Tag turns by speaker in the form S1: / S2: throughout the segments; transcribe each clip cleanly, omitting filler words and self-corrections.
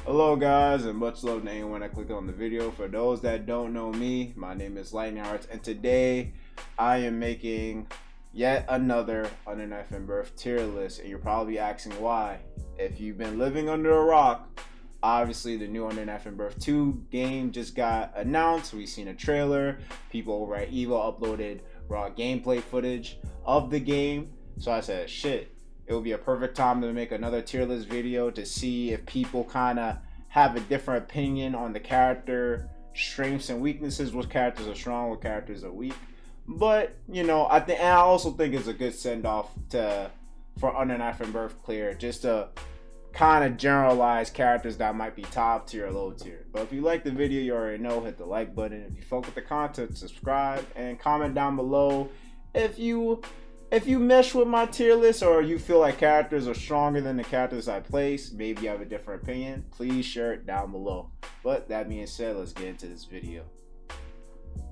S1: Hello guys, and much love to anyone that clicked on the video. For those that don't know me, my name is LINNE, and today I am making yet another Under Knife and Birth tier list, and you're probably asking why. If you've been living under a rock, obviously the new Under Knife and Birth 2 game just got announced. We've seen a trailer. People over at Evo uploaded raw gameplay footage of the game, so I said, shit, it would be a perfect time to make another tier list video to see if people kind of have a different opinion on the character strengths and weaknesses. What characters are strong, what characters are weak. But you know, I also think it's a good send off for Under Knife and Birth Clear, just to kind of generalize characters that might be top tier or low tier. But if you like the video, you already know, hit the like button. If you fuck with the content, subscribe and comment down below if you mesh with my tier list, or you feel like characters are stronger than the characters I place. Maybe you have a different opinion, please share it down below. But that being said, let's get into this video.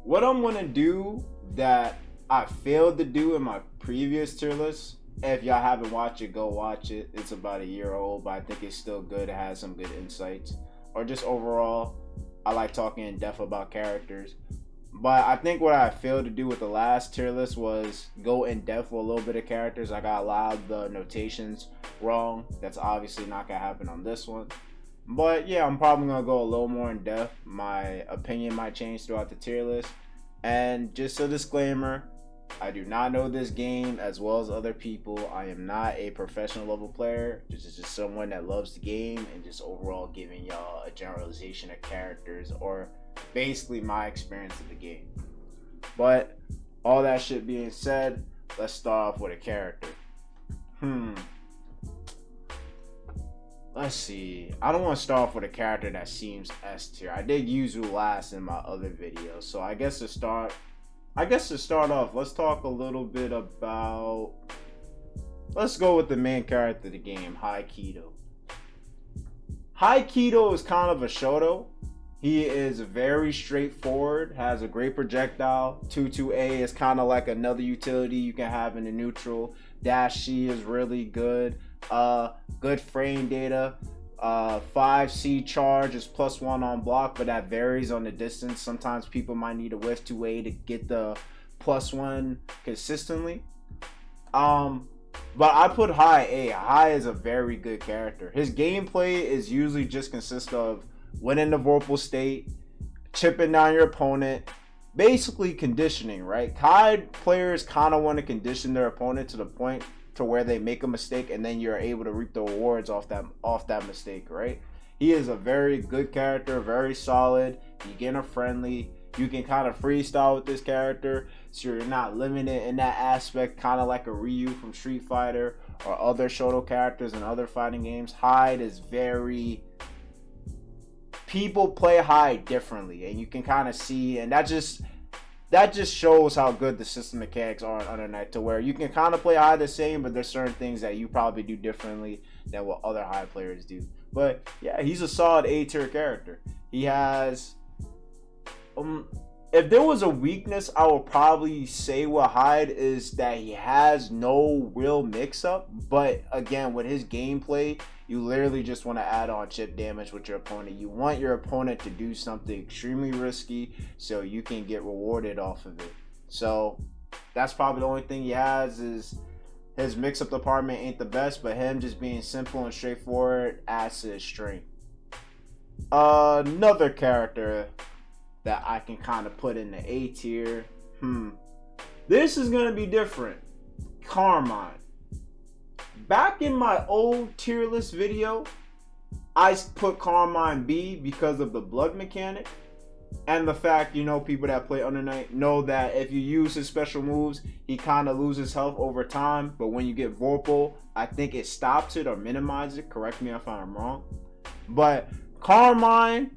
S1: What I'm gonna do that I failed to do in my previous tier list, if y'all haven't watched it, go watch it. It's about a year old, but I think it's still good. It has some good insights, or just overall, I like talking in depth about characters. But I think what I failed to do with the last tier list was go in depth with a little bit of characters. I got a lot of the notations wrong. That's obviously not gonna happen on this one. But yeah, I'm probably gonna go a little more in depth. My opinion might change throughout the tier list. And just a disclaimer, I do not know this game as well as other people. I am not a professional level player. This is just someone that loves the game and just overall giving y'all a generalization of characters, or basically my experience of the game. But all that shit being said, let's start off with a character. Let's see. I don't want to start off with a character that seems S tier. I did Yuzu last in my other video, so I guess to start off, let's talk a little bit about. Let's go with the main character of the game, KIDDO. KIDDO is kind of a shoto. He is very straightforward, has a great projectile. 2-2A is kind of like another utility you can have in the neutral. Dash C is really good. Good frame data. 5C charge is +1 on block, but that varies on the distance. Sometimes people might need a whiff 2A to get the +1 consistently. But I put High A. High is a very good character. His gameplay is usually just consists of winning the Vorpal state, chipping down your opponent, basically conditioning, right? HYDE players kind of want to condition their opponent to the point to where they make a mistake, and then you're able to reap the rewards off that mistake, right? He is a very good character, very solid, beginner friendly. You can kind of freestyle with this character, so you're not limited in that aspect, kind of like a Ryu from Street Fighter or other Shoto characters in other fighting games. HYDE is very... People play HYDE differently, and you can kind of see, and that just shows how good the system mechanics are in Under Knife, to where you can kind of play HYDE the same, but there's certain things that you probably do differently than what other HYDE players do. But yeah, he's a solid A tier character. He has, if there was a weakness, I would probably say with HYDE is that he has no real mix-up. But again, with his gameplay, you literally just want to add on chip damage with your opponent. You want your opponent to do something extremely risky so you can get rewarded off of it. So that's probably the only thing he has, is his mix-up department ain't the best, but him just being simple and straightforward adds to his strength. Another character that I can kind of put in the A tier. This is going to be different. CARMINE. Back in my old tier list video, I put CARMINE B because of the blood mechanic. And the fact, you know, people that play Under Knife know that if you use his special moves, he kind of loses health over time. But when you get Vorpal, I think it stops it or minimizes it. Correct me if I'm wrong. But CARMINE,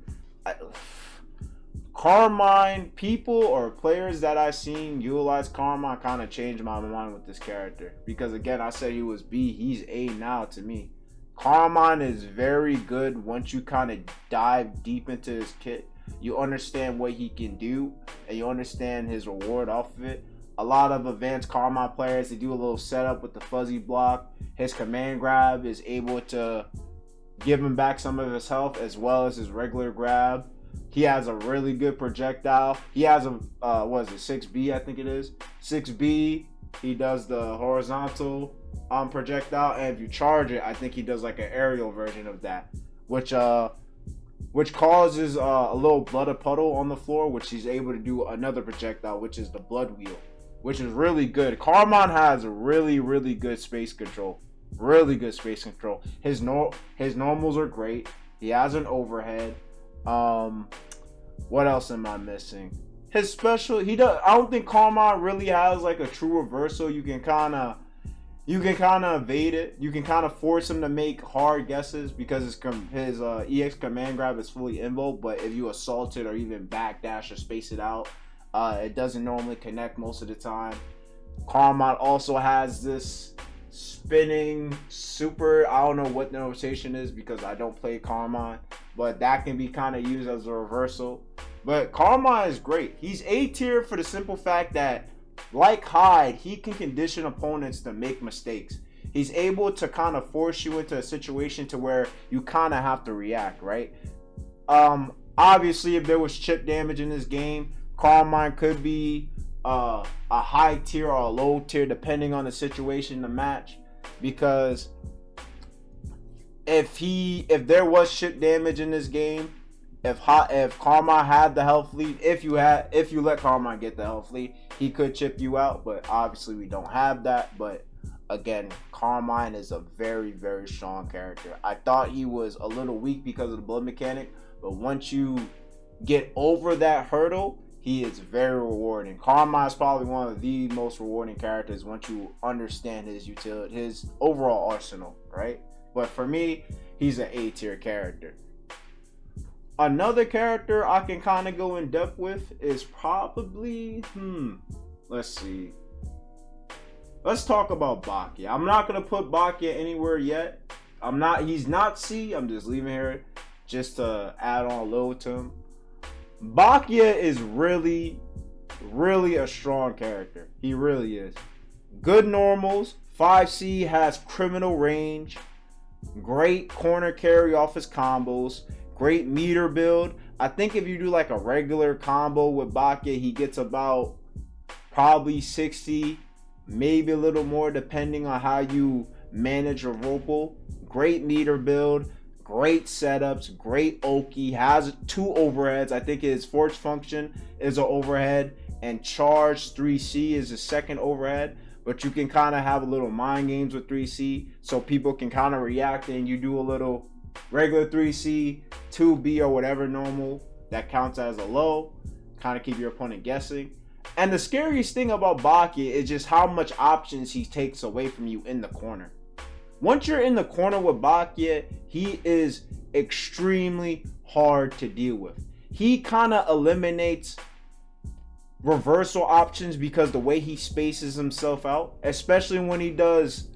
S1: people or players that I've seen utilize CARMINE kind of changed my mind with this character. Because again, I said he was B, he's A now to me. CARMINE is very good once you kind of dive deep into his kit. You understand what he can do, and you understand his reward off of it. A lot of advanced CARMINE players, they do a little setup with the fuzzy block. His command grab is able to give him back some of his health as well as his regular grab. He has a really good projectile. He has a what is it, 6B I think it is. 6B. He does the horizontal projectile, and if you charge it, I think he does like an aerial version of that, which causes a little blood puddle on the floor, which he's able to do another projectile, which is the blood wheel, which is really good. Carmine has really good space control. Really good space control. His normals are great. He has an overhead. What else am I missing? His special, I don't think Carmine really has like a true reversal. You can kind of evade it. You can kind of force him to make hard guesses because his EX command grab is fully invoked. But if you assault it or even backdash or space it out, it doesn't normally connect most of the time. Carmine also has this spinning super, I don't know what the notation is because I don't play Carmine, but that can be kind of used as a reversal. But Carmine is great. He's A tier for the simple fact that, like HYDE, he can condition opponents to make mistakes. He's able to kind of force you into a situation to where you kind of have to react, right? Obviously, if there was chip damage in this game, Carmine could be a high tier or a low tier depending on the situation, the match, because if there was chip damage in this game, if Carmine had the health lead, if you let Carmine get the health lead, he could chip you out, but obviously we don't have that. But again, Carmine is a very strong character. I thought he was a little weak because of the blood mechanic, but once you get over that hurdle, he is very rewarding. Carmine is probably one of the most rewarding characters once you understand his utility, his overall arsenal, right? But for me, he's an A tier character. Another character I can kind of go in depth with is probably, let's see. Let's talk about BYAKUYA. I'm not going to put BYAKUYA anywhere yet. He's not C. I'm just leaving here just to add on a little to him. BYAKUYA is really a strong character. He really is. Good normals. 5C, has criminal range. Great corner carry off his combos. Great meter build. I think if you do like a regular combo with BYAKUYA, he gets about probably 60, maybe a little more depending on how you manage your Vorpal. Great meter build. Great setups, great Oki, has 2 overheads. I think his force function is an overhead, and charge 3C is his second overhead. But you can kind of have a little mind games with 3C, so people can kind of react, and you do a little regular 3C, 2B or whatever normal that counts as a low, kind of keep your opponent guessing. And the scariest thing about BYAKUYA is just how much options he takes away from you in the corner. Once you're in the corner with BYAKUYA, he is extremely hard to deal with. He kind of eliminates reversal options because the way he spaces himself out, especially when he does,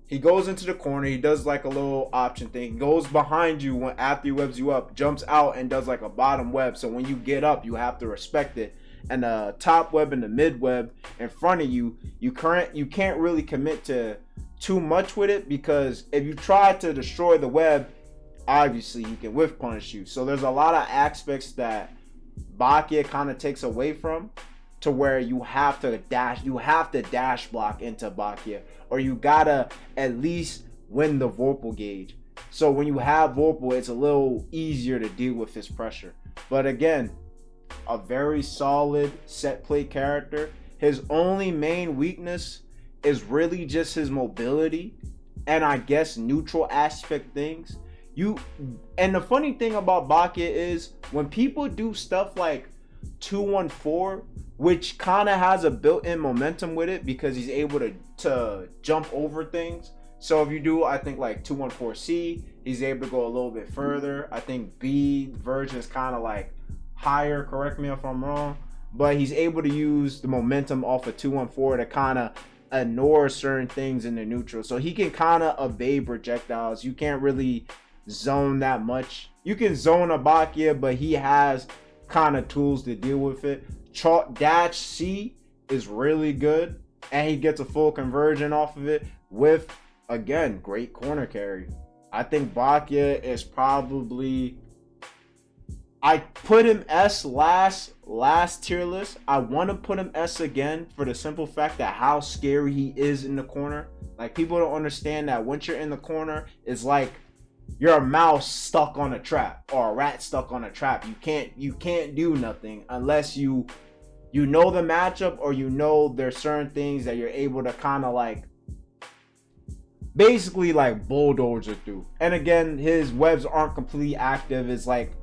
S1: he goes into the corner, he does like a little option thing, goes behind you after he webs you up, jumps out and does like a bottom web, so when you get up, you have to respect it. And the top web and the mid web in front of you, you can't really commit to too much with it, because if you try to destroy the web, obviously he can whiff punish you. So there's a lot of aspects that BYAKUYA kind of takes away from, to where you have to dash block into BYAKUYA, or you gotta at least win the Vorpal gauge. So when you have Vorpal, it's a little easier to deal with his pressure. But again, a very solid set play character. His only main weakness is really just his mobility and I guess neutral aspect things. And the funny thing about BYAKUYA is when people do stuff like 214, which kind of has a built-in momentum with it because he's able to jump over things. So if you do, I think like 214C, he's able to go a little bit further. I think B version is kind of like higher, correct me if I'm wrong, but he's able to use the momentum off of 214 to kind of ignore certain things in the neutral. So he can kind of evade projectiles. You can't really zone that much. You can zone a BYAKUYA, but he has kind of tools to deal with it. Dash C is really good, and he gets a full conversion off of it with, again, great corner carry. I think Byakuya is probably, I put him S last tier list. I want to put him S again for the simple fact that how scary he is in the corner. Like, people don't understand that once you're in the corner, it's like you're a mouse stuck on a trap or a rat stuck on a trap. You can't do nothing unless you know the matchup, or you know there's certain things that you're able to kind of like basically like bulldozer through. And again, his webs aren't completely active. It's like,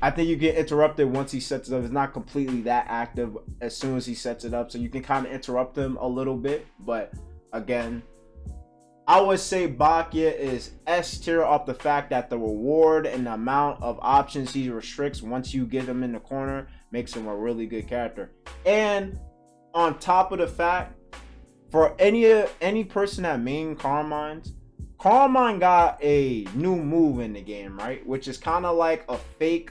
S1: I think you get interrupted once he sets it up. It's not completely that active as soon as he sets it up, so you can kind of interrupt him a little bit. But again, I would say Byakuya is S tier off the fact that the reward and the amount of options he restricts once you get him in the corner makes him a really good character. And on top of the fact, for any person that main Carmine got a new move in the game, right? Which is kind of like a fake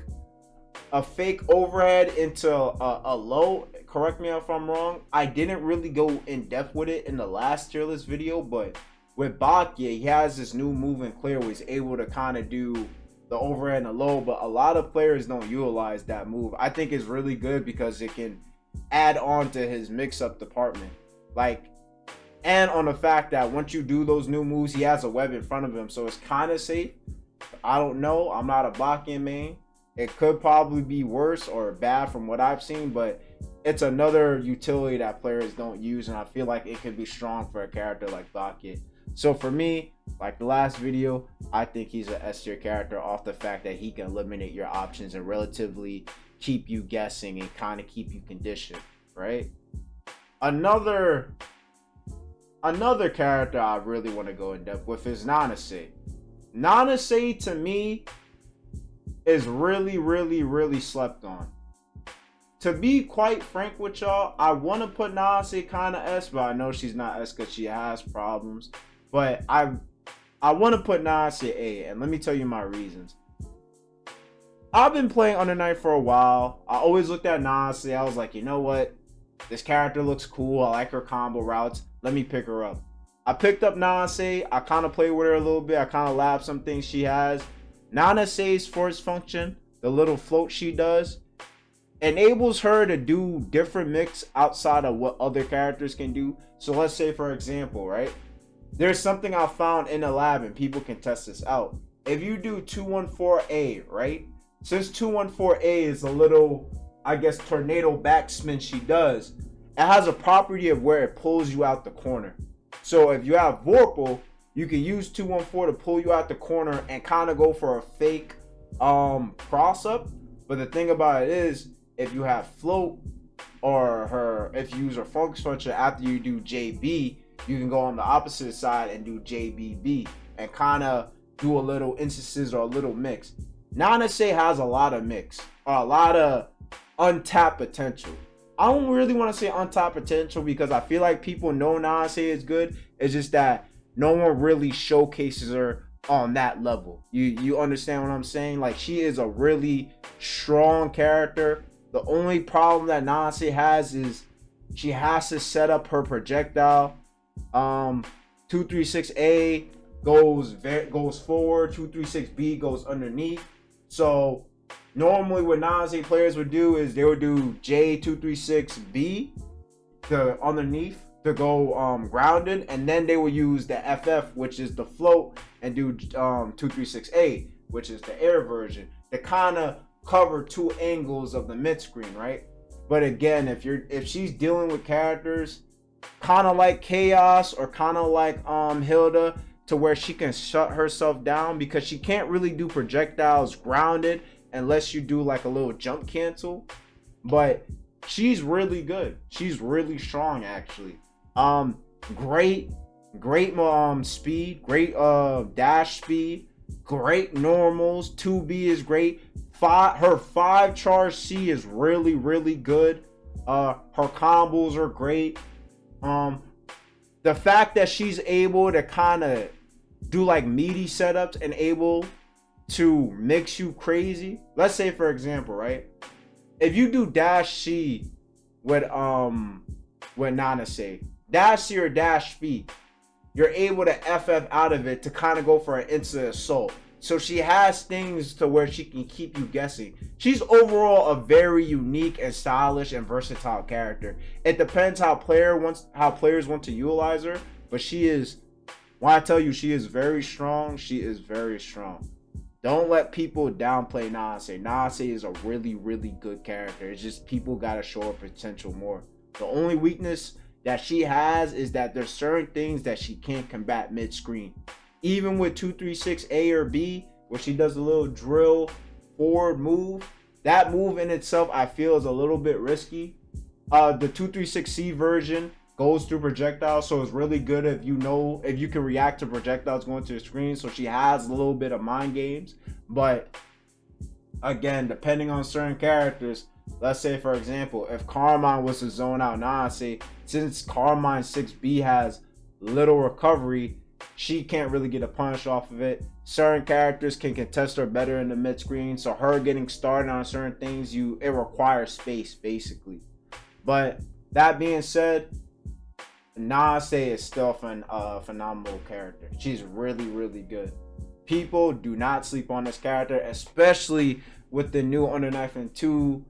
S1: overhead into a low. Correct me if I'm wrong. I didn't really go in depth with it in the last tier list video, but with Byakuya, he has this new move in clear where he's able to kind of do the overhead and the low, but a lot of players don't utilize that move. I think it's really good because it can add on to his mix-up department. Like, and on the fact that once you do those new moves, he has a web in front of him, so it's kind of safe. I don't know. I'm not a Byakuya main. It could probably be worse or bad from what I've seen, but it's another utility that players don't use, and I feel like it could be strong for a character like Byakuya. So for me, like the last video, I think he's an S tier character off the fact that he can eliminate your options and relatively keep you guessing and kind of keep you conditioned, right? Another character I really want to go in depth with is NANASE. NANASE to me is really slept on. To be quite frank with y'all, I want to put NANASE kind of S, but I know she's not S because she has problems. But I want to put NANASE A, and let me tell you my reasons. I've been playing Under Night for a while. I always looked at NANASE. I was like, you know what? This character looks cool. I like her combo routes. Let me pick her up. I picked up NANASE. I kind of played with her a little bit. I kind of labbed some things she has. NANASE's force function, the little float she does, enables her to do different mix outside of what other characters can do. So let's say, for example, right? There's something I found in the lab, and people can test this out. If you do 214A, right? Since 214A is a little, I guess, tornado backspin she does, it has a property of where it pulls you out the corner. So if you have Vorpal, you can use 214 to pull you out the corner and kind of go for a fake cross up. But the thing about it is, if you have float, or if you use her focus function after you do JB, you can go on the opposite side and do JBB and kind of do a little instances or a little mix. NANASE has a lot of mix, or a lot of untapped potential. I don't really want to say untapped potential because I feel like people know NANASE is good. It's just that no one really showcases her on that level. You understand what I'm saying? Like, she is a really strong character. The only problem that NANASE has is she has to set up her projectile. 236A goes forward, 236B goes underneath. So normally what NANASE players would do is they would do J236B to underneath to go grounded, and then they will use the FF, which is the float, and do 236A, which is the air version, to kind of cover two angles of the mid screen, right? But again, if she's dealing with characters kind of like Chaos or kind of like Hilda, to where she can shut herself down, because she can't really do projectiles grounded unless you do like a little jump cancel. But she's really good. She's really strong actually. Great speed, great dash speed, great normals. 2B is great. Her 5 charge C is really good. Her combos are great. The fact that she's able to kind of do like meaty setups and able to mix you crazy. Let's say, for example, right? If you do dash C with NANASE, dash C or dash B, you're able to FF out of it to kind of go for an instant assault. So she has things to where she can keep you guessing. She's overall a very unique and stylish and versatile character. It depends how players want to utilize her, but she is, when I tell you she is very strong, she is very strong. Don't let people downplay NANASE. NANASE is a really, really good character. It's just people gotta show her potential more. The only weakness that she has is that there's certain things that she can't combat mid-screen. Even with 236A or B, where she does a little drill forward move, that move in itself I feel is a little bit risky. The 236C version goes through projectiles, so it's really good if you can react to projectiles going to the screen. So she has a little bit of mind games, but again, depending on certain characters, let's say for example, if Carmine was to zone out NANASE, since Carmine 6B has little recovery, she can't really get a punish off of it. Certain characters can contest her better in the mid screen, so her getting started on certain things, it requires space basically. But that being said, NANASE is still a phenomenal character. She's really, really good. People do not sleep on this character, especially with the new Under Knife and 2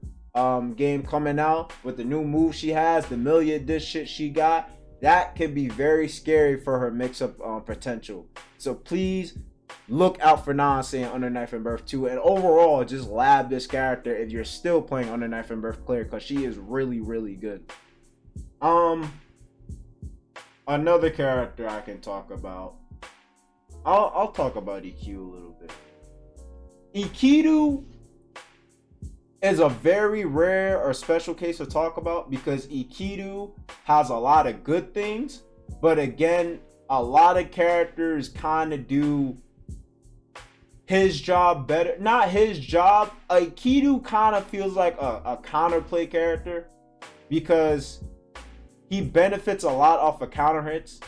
S1: game coming out, with the new move she has, the million dish shit she got. That can be very scary for her mix-up potential. So please look out for NANASE in Under Knife and Birth 2. And overall, just lab this character if you're still playing Under Knife and Birth Clear, because she is really, really good. Another character I can talk about. I'll talk about ENKIDU a little bit. ENKIDU is a very rare or special case to talk about because ENKIDU has a lot of good things, but again, a lot of characters kind of do his job better. Not his job. ENKIDU kind of feels like a counterplay character because he benefits a lot off of counter hits.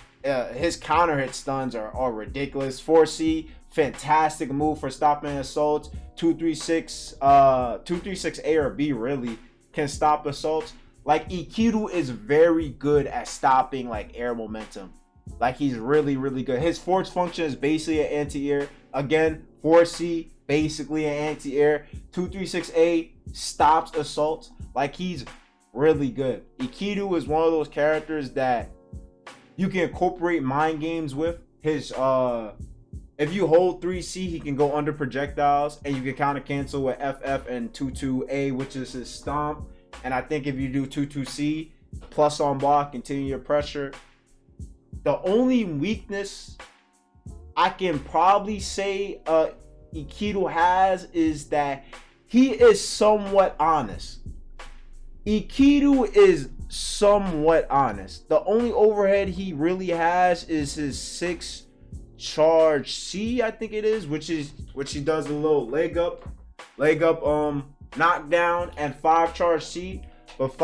S1: His counter hit stuns are ridiculous. 4C, fantastic move for stopping assaults. 236A or B really can stop assaults. Like ENKIDU is very good at stopping like air momentum. Like he's really, really good. His force function is basically an anti-air. Again, 4C, basically an anti-air. 236A stops assaults. Like he's really good. ENKIDU is one of those characters that you can incorporate mind games with. His if you hold 3C, he can go under projectiles, and you can counter cancel with FF and 22A, which is his stomp. And I think if you do 22C plus on block, continue your pressure. The only weakness I can probably say ENKIDU has is that he is somewhat honest. ENKIDU is somewhat honest. The only overhead he really has is his 6 charge C, I think it is, which he does a little leg up knockdown, and 5 charge C. But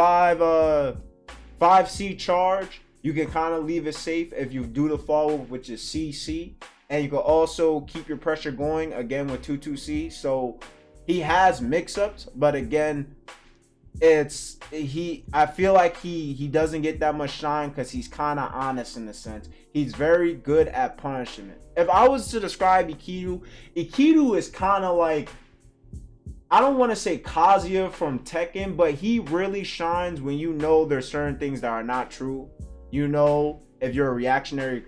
S1: 5C charge, you can kind of leave it safe if you do the follow, which is CC, and you can also keep your pressure going again with 22C. So he has mix-ups, but again, I feel like he doesn't get that much shine because he's kind of honest in a sense. He's very good at punishment. If I was to describe ENKIDU is kind of like, I don't want to say Kazuya from Tekken, but he really shines when you know there's certain things that are not true. You know, if you're a reactionary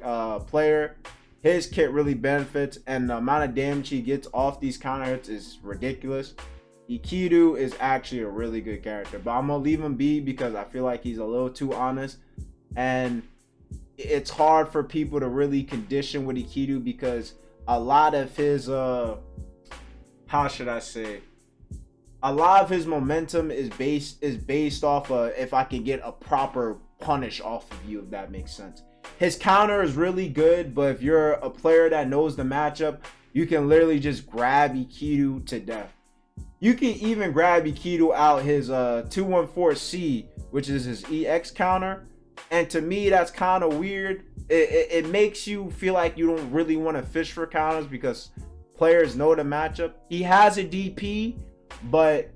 S1: player, his kit really benefits, and the amount of damage he gets off these counter hits is ridiculous. ENKIDU is actually a really good character, but I'm gonna leave him be because I feel like he's a little too honest, and it's hard for people to really condition with ENKIDU because a lot of his how should I say, a lot of his momentum is based off of if I can get a proper punish off of you, if that makes sense. His counter is really good, but if you're a player that knows the matchup, you can literally just grab ENKIDU to death. You can even grab ENKIDU out his 214C, which is his EX counter, and to me that's kind of weird. It makes you feel like you don't really want to fish for counters because players know the matchup. He has a DP, but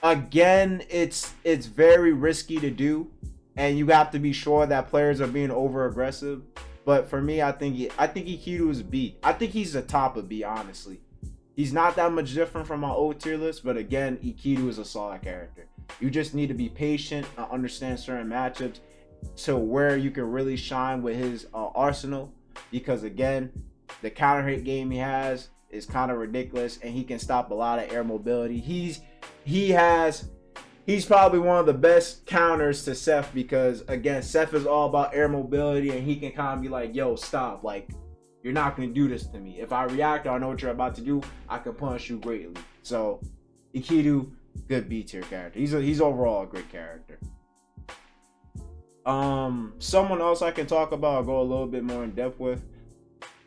S1: again, it's very risky to do, and you have to be sure that players are being over aggressive. But for me, I think ENKIDU is B. I think he's the top of B, honestly. He's not that much different from my old tier list, but again, ENKIDU is a solid character. You just need to be patient and understand certain matchups to where you can really shine with his arsenal, because again, the counter hit game he has is kind of ridiculous, and he can stop a lot of air mobility. He's probably one of the best counters to Seth, because again, Seth is all about air mobility, and he can kind of be like, yo, stop, like, you're not going to do this to me. If I react or I know what you're about to do, I can punish you greatly. So ENKIDU, good B tier character. He's overall a great character. Someone else I can talk about, I'll go a little bit more in depth with,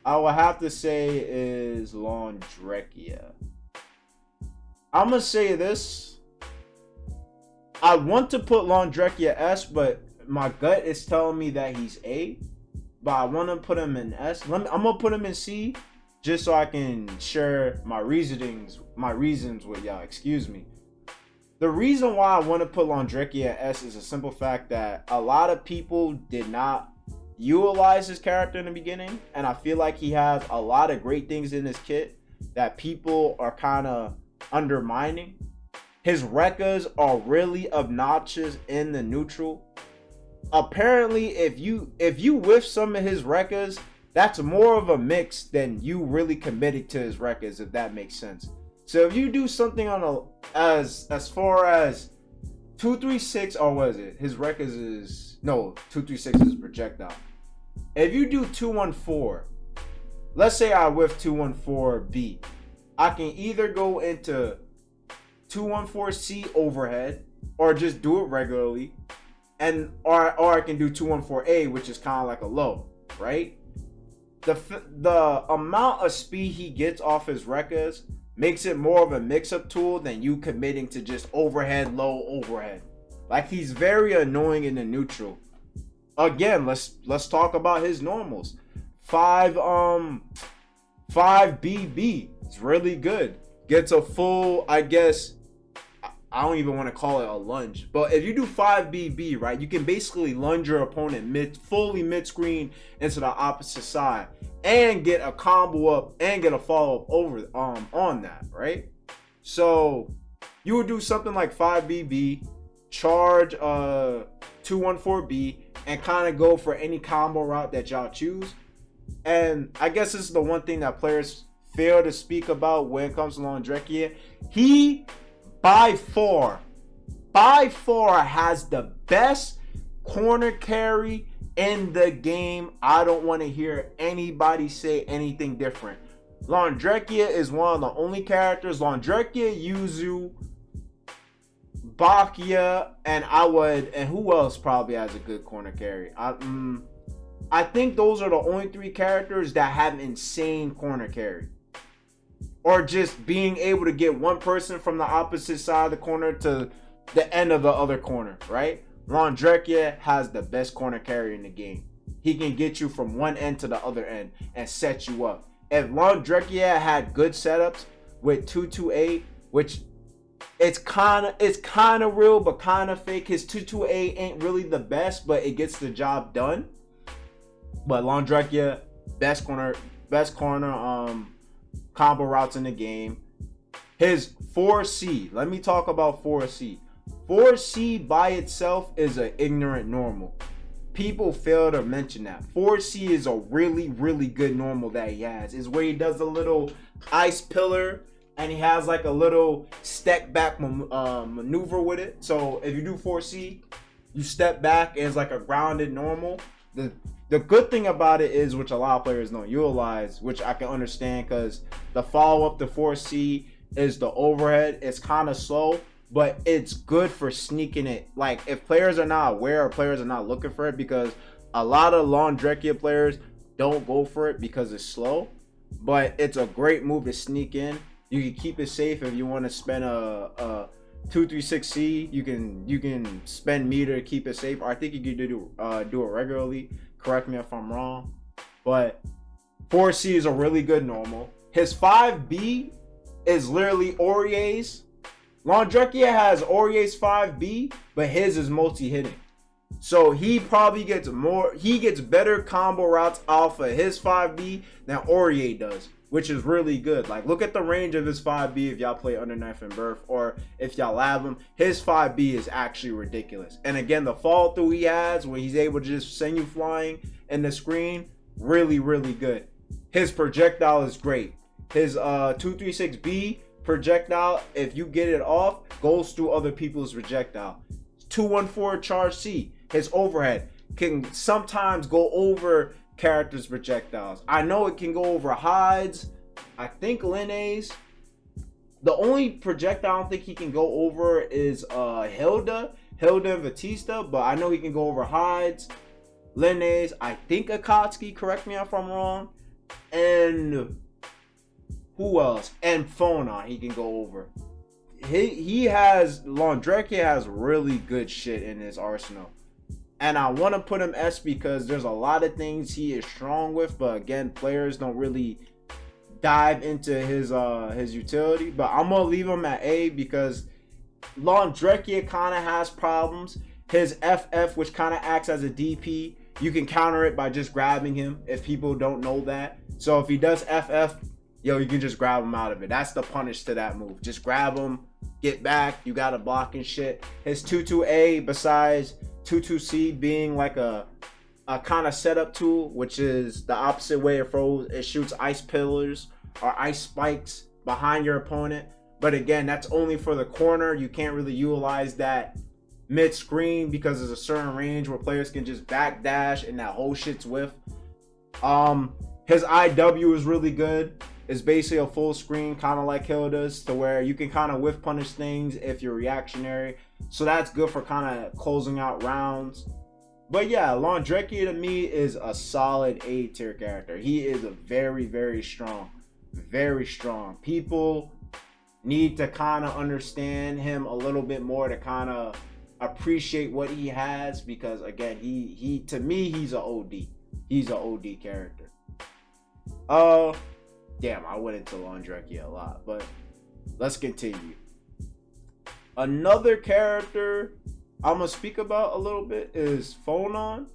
S1: I would have to say is LONDREKIA. I'm gonna say this, I want to put LONDREKIA S, but my gut is telling me that he's A, but I want to put him in S. I'm gonna put him in C just so I can share my reasons with y'all. Excuse me. The reason why I want to put LONDREKIA S is a simple fact that a lot of people did not utilize his character in the beginning, and I feel like he has a lot of great things in his kit that people are kind of undermining. His rekkas are really obnoxious in the neutral. Apparently, if you whiff some of his rekkas, that's more of a mix than you really committed to his rekkas, if that makes sense. So if you do something on a as far as 236, or what is it? His rekkas is 236 is projectile. If you do 214, let's say I whiff 214B, I can either go into 214C overhead or just do it regularly, and or I can do 214A, which is kind of like a low, right? The amount of speed he gets off his rekkas makes it more of a mix-up tool than you committing to just overhead, low, overhead. Like, he's very annoying in the neutral. Again, let's talk about his normals. 5BB, it's really good. Gets a full, I guess, I don't even want to call it a lunge, but if you do 5BB, right, you can basically lunge your opponent fully mid-screen into the opposite side and get a combo up and get a follow-up over on that, right? So you would do something like 5BB, charge 214B, and kind of go for any combo route that y'all choose. And I guess this is the one thing that players fail to speak about when it comes to LONDREKIA. He by far has the best corner carry in the game. I don't want to hear anybody say anything different. LONDREKIA is one of the only characters, LONDREKIA, Yuzu, BYAKUYA, and who else probably has a good corner carry? I think those are the only three characters that have an insane corner carry. Or just being able to get one person from the opposite side of the corner to the end of the other corner, right? LONDREKIA has the best corner carry in the game. He can get you from one end to the other end and set you up. If LONDREKIA had good setups with 228, which it's kind of real but kind of fake. His 228 ain't really the best, but it gets the job done. But LONDREKIA, best corner combo routes in the game. His 4C, let me talk about 4C. 4C by itself is an ignorant normal. People fail to mention that. 4C is a really, really good normal that he has. Is where he does a little ice pillar and he has like a little step back maneuver with it. So if you do 4C, you step back and it's like a grounded normal. The good thing about it is, which a lot of players don't utilize, which I can understand, because the follow-up to 4C is the overhead. It's kind of slow, but it's good for sneaking it. Like, if players are not aware or players are not looking for it, because a lot of LONDREKIA players don't go for it because it's slow, but it's a great move to sneak in. You can keep it safe if you want to spend a 236C. You can spend meter to keep it safe. Or I think you could do it regularly. Correct me if I'm wrong, but 4C is a really good normal. His 5B is literally ORIE's. LONDREKIA has ORIE's 5B, but his is multi-hitting. So he probably gets better combo routes off of his 5B than ORIE does, which is really good. Like, look at the range of his 5B if y'all play under knife and birth, or if y'all have him. His 5B is actually ridiculous. And again, the fall through he has when he's able to just send you flying in the screen, really, really good. His projectile is great. His 236B projectile, if you get it off, goes through other people's projectile. 214 charge C. His overhead can sometimes go over characters' projectiles. I know it can go over HYDE's, I think LINNE's. The only projectile I don't think he can go over is HILDA and VATISTA, but I know he can go over HYDE's, LINNE's, I think AKATUKI, correct me if I'm wrong, and who else? And PHONON he can go over. He has, LONDREKIA has really good shit in his arsenal. And I want to put him S because there's a lot of things he is strong with, but again, players don't really dive into his utility. But I'm gonna leave him at A because LONDREKIA kind of has problems. His FF, which kind of acts as a DP, you can counter it by just grabbing him if people don't know that. So if he does FF, yo, you can just grab him out of it. That's the punish to that move. Just grab him, get back, you gotta block and shit. His 2-2A, besides 2-2C being like a kind of setup tool, which is the opposite way it throws. It shoots ice pillars or ice spikes behind your opponent. But again, that's only for the corner. You can't really utilize that mid-screen because there's a certain range where players can just backdash and that whole shit's whiff. His IW is really good. It's basically a full screen, kind of like Hilda's, to where you can kind of whiff punish things if you're reactionary. So that's good for kind of closing out rounds. But yeah, LONDREKIA to me is a solid A tier character. He is a very, very strong. Very strong. People need to kind of understand him a little bit more to kind of appreciate what he has, because again, he to me, he's an OD. He's an OD character. Damn, I went into LONDREKIA a lot, but let's continue. Another character I'm gonna speak about a little bit is PHONON.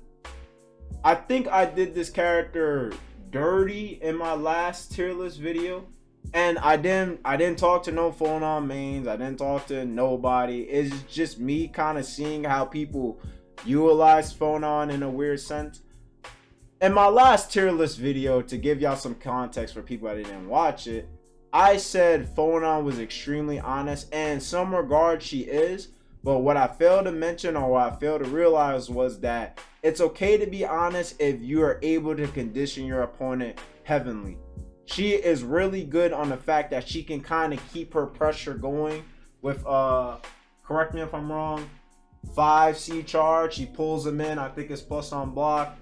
S1: I think I did this character dirty in my last tier list video, and I didn't talk to no PHONON mains. I didn't talk to nobody. It's just me kind of seeing how people utilize PHONON in a weird sense. In my last tier list video, to give y'all some context for people that didn't watch it, I said PHONON was extremely honest, and in some regard she is, but what I failed to mention, or what I failed to realize, was that it's okay to be honest if you are able to condition your opponent heavenly. She is really good on the fact that she can kind of keep her pressure going with, correct me if I'm wrong, 5C charge. She pulls them in, I think it's plus on block.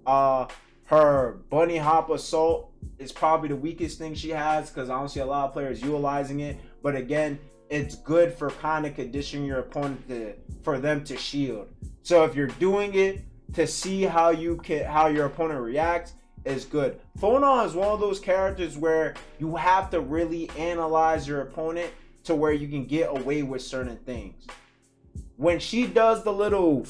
S1: Her bunny hop assault is probably the weakest thing she has, because I don't see a lot of players utilizing it. But again, it's good for kind of conditioning your opponent for them to shield. So if you're doing it to see how your opponent reacts, is good. PHONON is one of those characters where you have to really analyze your opponent to where you can get away with certain things. When she does the little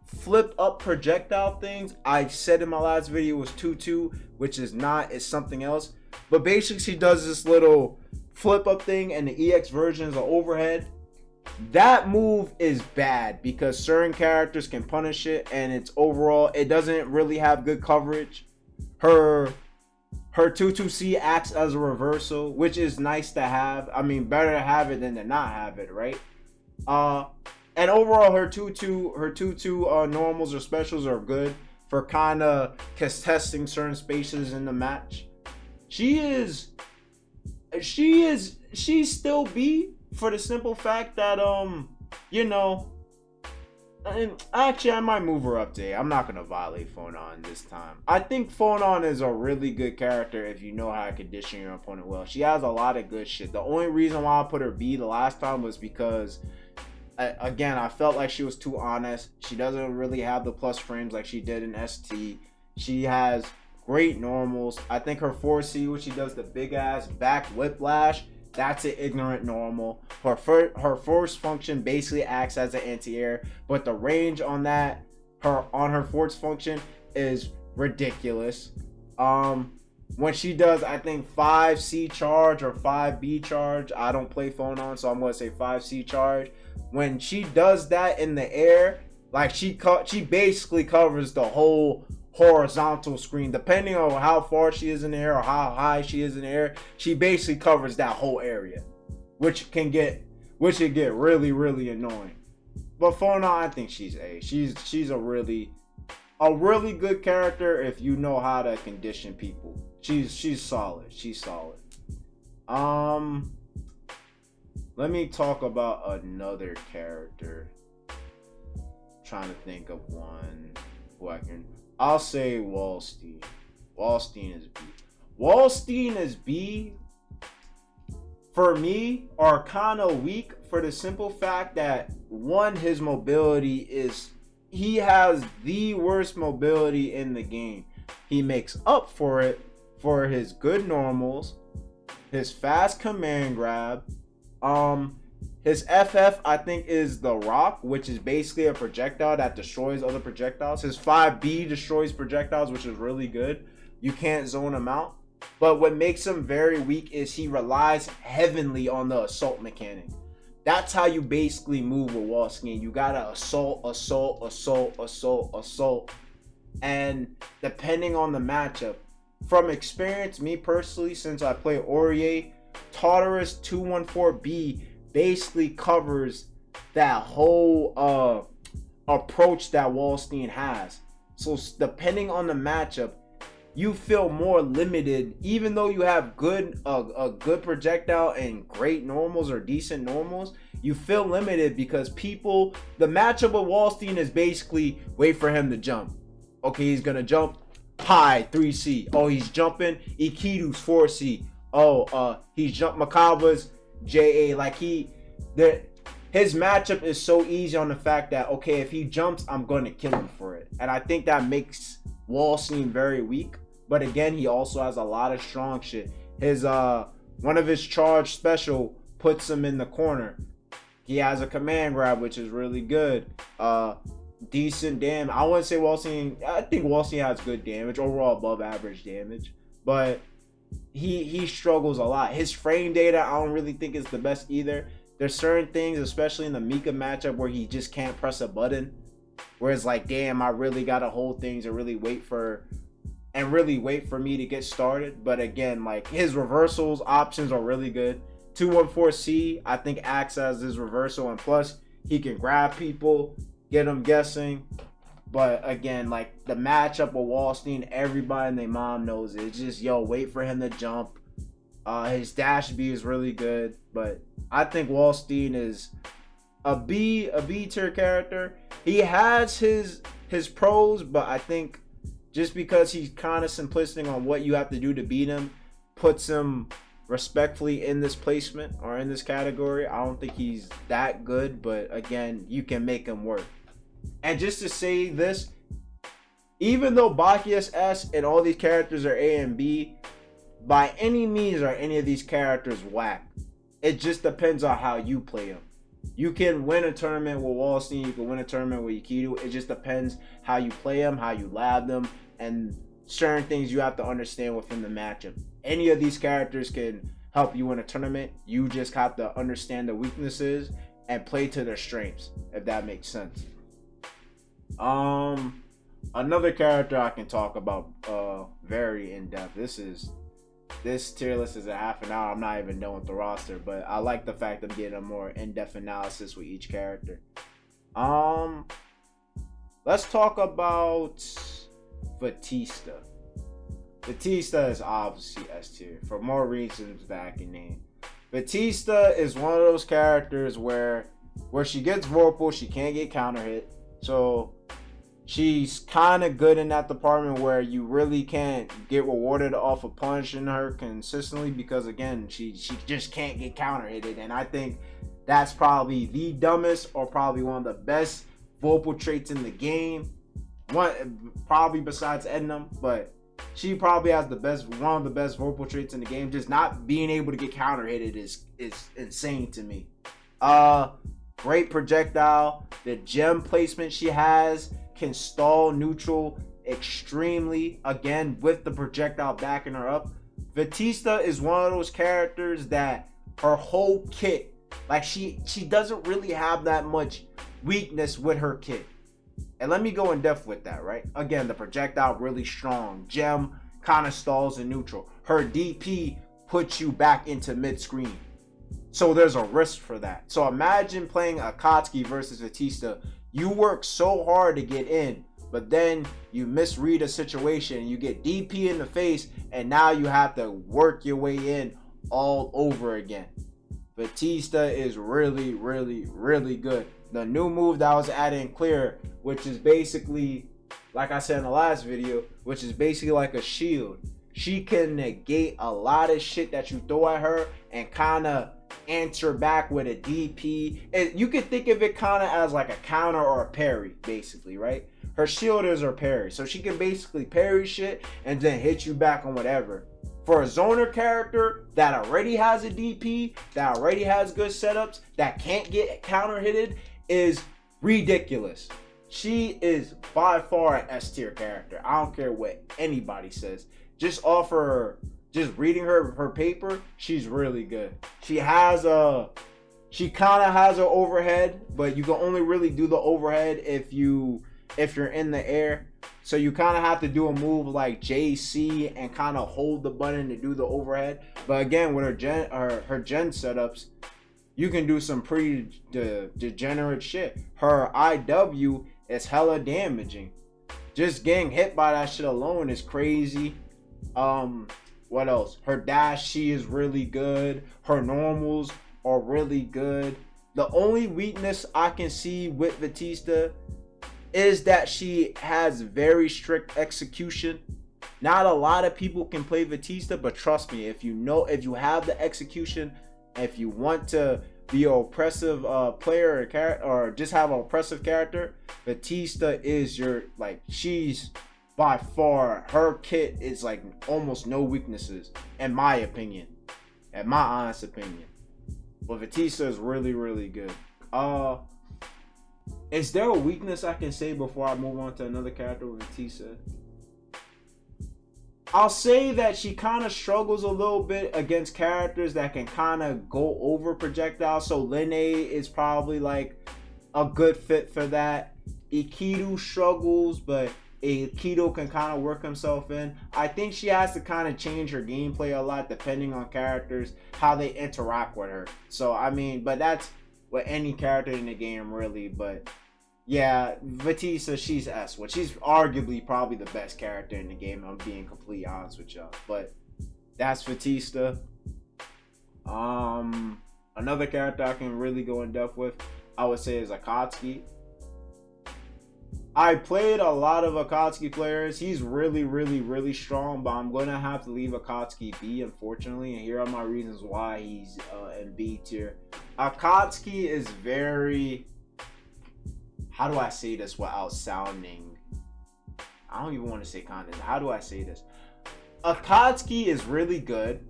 S1: flip up projectile things, I said in my last video was 2-2, which is not, it's something else. But basically she does this little flip up thing, and the EX version is an overhead. That move is bad because certain characters can punish it, and it's overall, it doesn't really have good coverage. Her 2-2C acts as a reversal, which is nice to have. I mean, better to have it than to not have it, right? And overall, her 2-2 normals or specials are good for kind of contesting certain spaces in the match. She's still B for the simple fact that you know, and actually I might move her up to A. I'm not gonna violate PHONON this time. I think PHONON is a really good character if you know how to condition your opponent well. She has a lot of good shit. The only reason why I put her B the last time was because, again, I felt like she was too honest. She doesn't really have the plus frames like she did in ST. She has great normals. I think her 4C, when she does the big ass back whiplash, That's an ignorant normal. Her force function basically acts as an anti-air, but the range on that, her force function is ridiculous. When she does, I think 5C charge or 5B charge. I don't play Phonon, so I'm gonna say 5C charge. When she does that in the air, like she basically covers the whole horizontal screen. Depending on how far she is in the air or how high she is in the air, she basically covers that whole area, which can get really, really annoying. But Phonon, I think she's A. She's a really good character if you know how to condition people. She's solid. She's solid. Let me talk about another character. Trying to think of one who I'll say WALDSTEIN. WALDSTEIN is B. WALDSTEIN is B for me are kind of weak for the simple fact that one, his mobility is, he has the worst mobility in the game. He makes up for it for his good normals, his fast command grab. His FF, I think, is the rock, which is basically a projectile that destroys other projectiles. His 5B destroys projectiles, which is really good. You can't zone him out. But what makes him very weak is he relies heavily on the assault mechanic. That's how you basically move with WALDSTEIN. You gotta assault. And depending on the matchup, from experience, me personally, since I play ORIE, Tartarus 214B basically covers that whole approach that WALDSTEIN has. So depending on the matchup, you feel more limited, even though you have a good projectile and great normals or decent normals. You feel limited because the matchup with WALDSTEIN is basically wait for him to jump. Okay, he's gonna jump high 3C. Oh, he's jumping. ENKIDU's 4C. Oh, he's MERKAVA's JA. Like his matchup is so easy on the fact that, okay, if he jumps, I'm going to kill him for it. And I think that makes WALDSTEIN very weak. But again, he also has a lot of strong shit. His one of his charge special puts him in the corner. He has a command grab, which is really good. Decent damage. I wouldn't say WALDSTEIN. I think WALDSTEIN has good damage, overall above average damage. But he struggles a lot. His frame data, I don't really think is the best either. There's certain things, especially in the MIKA matchup, where he just can't press a button. Where it's like, damn, I really gotta hold things and really wait for me to get started. But again, like his reversals options are really good. 214C, I think, acts as his reversal, and plus he can grab people, get them guessing. But again, like the matchup with WALDSTEIN, everybody and their mom knows it. It's just, yo, wait for him to jump. His dash B is really good, but I think WALDSTEIN is a B tier character. He has his pros, but I think just because he's kind of simplistic on what you have to do to beat him, puts him respectfully in this placement or in this category. I don't think he's that good, but again, you can make him work. And just to say this, even though BYAKUYA's S and all these characters are A and B, by any means are any of these characters whack. It just depends on how you play them. You can win a tournament with WALDSTEIN, you can win a tournament with ENKIDU. It just depends how you play them, how you lab them, and certain things you have to understand within the matchup. Any of these characters can help you win a tournament. You just have to understand the weaknesses and play to their strengths, if that makes sense. Another character I can talk about very in depth. This tier list is a half an hour. I'm not even done with the roster, but I like the fact I'm getting a more in-depth analysis with each character. Let's talk about VATISTA. VATISTA is obviously S tier for more reasons that I can name. VATISTA is one of those characters where she gets Vorpal, she can't get counter hit. So she's kind of good in that department where you really can't get rewarded off of punishing her consistently because, again, she just can't get counter hitted. And I think that's probably the dumbest or probably one of the best Vorpal traits in the game. One probably besides Ednum, but she probably has one of the best vocal traits in the game. Just not being able to get counter hit is insane to me. Great projectile. The gem placement she has can stall neutral extremely, again with the projectile backing her up. VATISTA is one of those characters that her whole kit, like she doesn't really have that much weakness with her kit. And let me go in depth with that, right? Again, the projectile really strong. Gem kind of stalls in neutral. Her DP puts you back into mid-screen. So there's a risk for that. So imagine playing AKATUKI versus VATISTA. You work so hard to get in, but then you misread a situation. You get DP in the face, and now you have to work your way in all over again. VATISTA is really, really, really good. The new move that was added in Clear, which is basically, like I said in the last video, which is basically like a shield. She can negate a lot of shit that you throw at her and kind of answer back with a DP. And you can think of it kind of as like a counter or a parry, basically, right? Her shield is her parry. So she can basically parry shit and then hit you back on whatever. For a zoner character that already has a DP, that already has good setups, that can't get counter hitted, is ridiculous. She is by far an S tier character. I don't care what anybody says. Just reading her paper, she's really good. She kind of has an overhead, but you can only really do the overhead if you're in the air. So you kind of have to do a move like JC and kind of hold the button to do the overhead. But again, with her gen setups, you can do some pretty degenerate shit. Her IW is hella damaging. Just getting hit by that shit alone is crazy. What else? Her dash, she is really good. Her normals are really good. The only weakness I can see with VATISTA is that she has very strict execution. Not a lot of people can play VATISTA, but trust me, if you have the execution, if you want to be an oppressive player or just have an oppressive character, VATISTA is your, like, she's by far, her kit is like almost no weaknesses, in my opinion, in my honest opinion. But VATISTA is really, really good. Is there a weakness I can say before I move on to another character with VATISTA? I'll say that she kind of struggles a little bit against characters that can kind of go over projectiles. So LINNE is probably like a good fit for that. ENKIDU struggles, but KIDDO can kind of work himself in. I think she has to kind of change her gameplay a lot depending on characters, how they interact with her. So, I mean, but that's with any character in the game, really. But yeah, VATISTA, she's S. Well, she's arguably probably the best character in the game. I'm being completely honest with y'all. But that's VATISTA. Another character I can really go in depth with, I would say, is AKATUKI. I played a lot of AKATUKI players. He's really, really, really strong, but I'm gonna have to leave AKATUKI B, unfortunately, and here are my reasons why he's in B tier. AKATUKI is very, how do I say this without sounding, I don't even want to say content. How do I say this? AKATUKI is really good.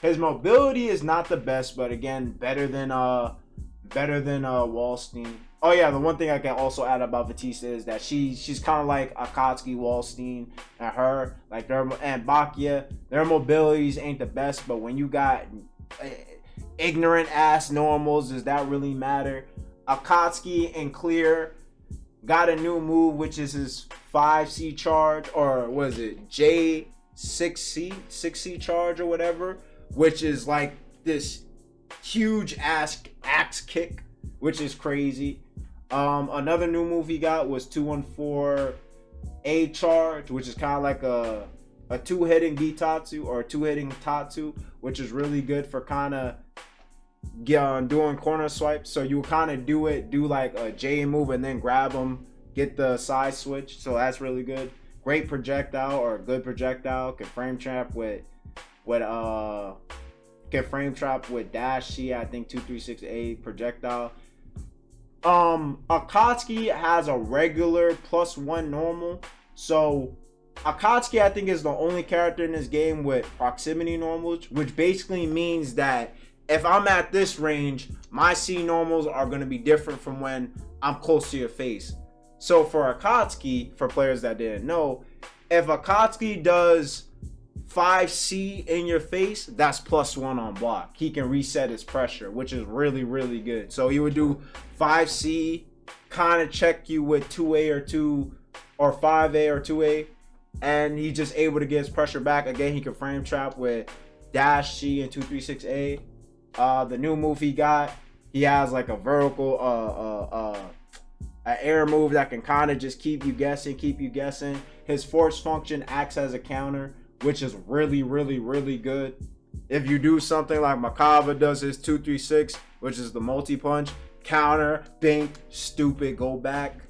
S1: His mobility is not the best, but again, better than WALDSTEIN. Oh yeah, the one thing I can also add about VATISTA is that she's kind of like AKATUKI, WALDSTEIN, and her, like, and BYAKUYA. Their mobilities ain't the best, but when you got ignorant ass normals, does that really matter? AKATUKI and Clear got a new move, which is his 5C charge, or was it J6C charge or whatever, which is like this huge ass axe kick, which is crazy. Another new move he got was 214A charge, which is kind of like a two-hitting Bitatsu or a two-hitting Tatsu, which is really good for kind of doing corner swipes. So you kind of do like a J move and then grab them, get the side switch. So that's really good. Great projectile, or a good projectile. Can frame trap with dash C, I think 236A projectile. AKATUKI has a regular +1 normal, so Akatsuki, I think, is the only character in this game with proximity normals, which basically means that if I'm at this range, my C normals are going to be different from when I'm close to your face. So for Akatsuki, for players that didn't know, if Akatsuki does 5C in your face, that's +1 on block. He can reset his pressure, which is really, really good. So he would do 5C, kind of check you with 2A or 2 or 5A or 2A, and he's just able to get his pressure back. Again, he can frame trap with dash C and 236A. The new move he got, he has like a vertical an air move that can kind of just keep you guessing. His force function acts as a counter, which is really, really, really good. If you do something like MERKAVA does his 236, which is the multi-punch, counter, bink, stupid, go back.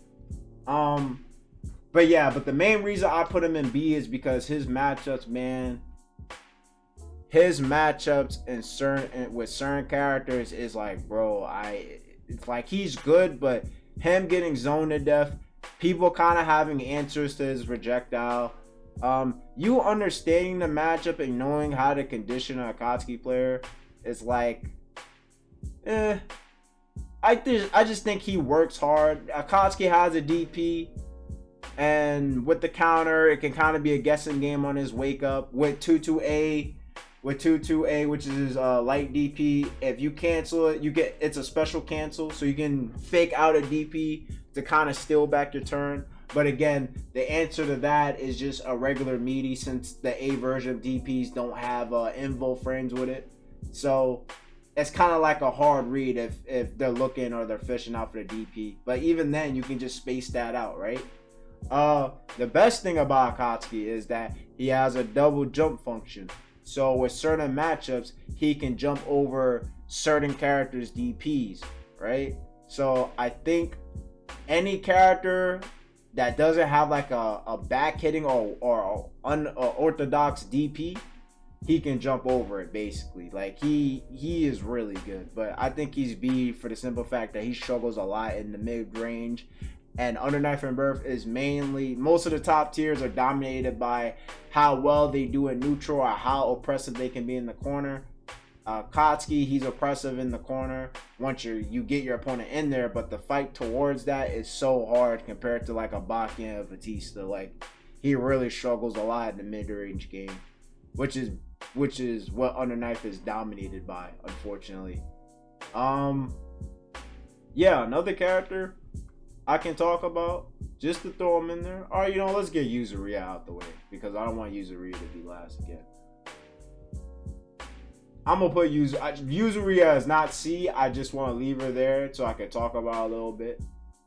S1: But yeah, but the main reason I put him in B is because his matchups, man, his matchups with certain characters is like, bro, it's like he's good, but him getting zoned to death, people kind of having answers to his projectile, you understanding the matchup and knowing how to condition a Akatsuki player is like, I just think he works hard. Akatsuki has a DP, and with the counter, it can kind of be a guessing game on his wake up. With 2-2A, which is his light DP, if you cancel it, it's a special cancel, so you can fake out a DP to kind of steal back your turn. But again, the answer to that is just a regular meaty, since the A version of DPs don't have invo frames with it. So it's kind of like a hard read if they're looking or they're fishing out for the DP. But even then, you can just space that out, right? The best thing about Akatsuki is that he has a double jump function. So with certain matchups, he can jump over certain characters' DPs, right? So I think any character that doesn't have like a back hitting or unorthodox DP, he can jump over it basically. Like he is really good, but I think he's B for the simple fact that he struggles a lot in the mid range. And Under Knife and Birth is mainly, most of the top tiers are dominated by how well they do in neutral or how oppressive they can be in the corner. Akatsuki, he's oppressive in the corner once you get your opponent in there, but the fight towards that is so hard compared to like a BYAKUYA or VATISTA. Like he really struggles a lot in the mid-range game, which is what Under Knife is dominated by, unfortunately. Yeah, another character I can talk about, just to throw him in there. All right, let's get YUZUHIRA out the way, because I don't want YUZUHIRA to be last again. I'm gonna put YUZUHIRA as not C. I just want to leave her there so I can talk about it a little bit.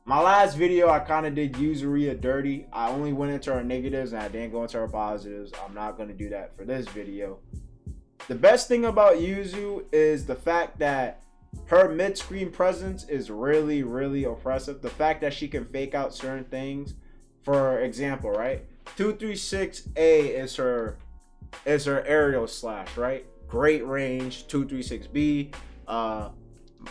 S1: My last video, I kind of did YUZUHIRA dirty. I only went into her negatives and I didn't go into her positives. I'm not gonna do that for this video. The best thing about Yuzu is the fact that her mid-screen presence is really, really oppressive. The fact that she can fake out certain things. For example, right? 236A is her aerial slash, right? Great range. 236B,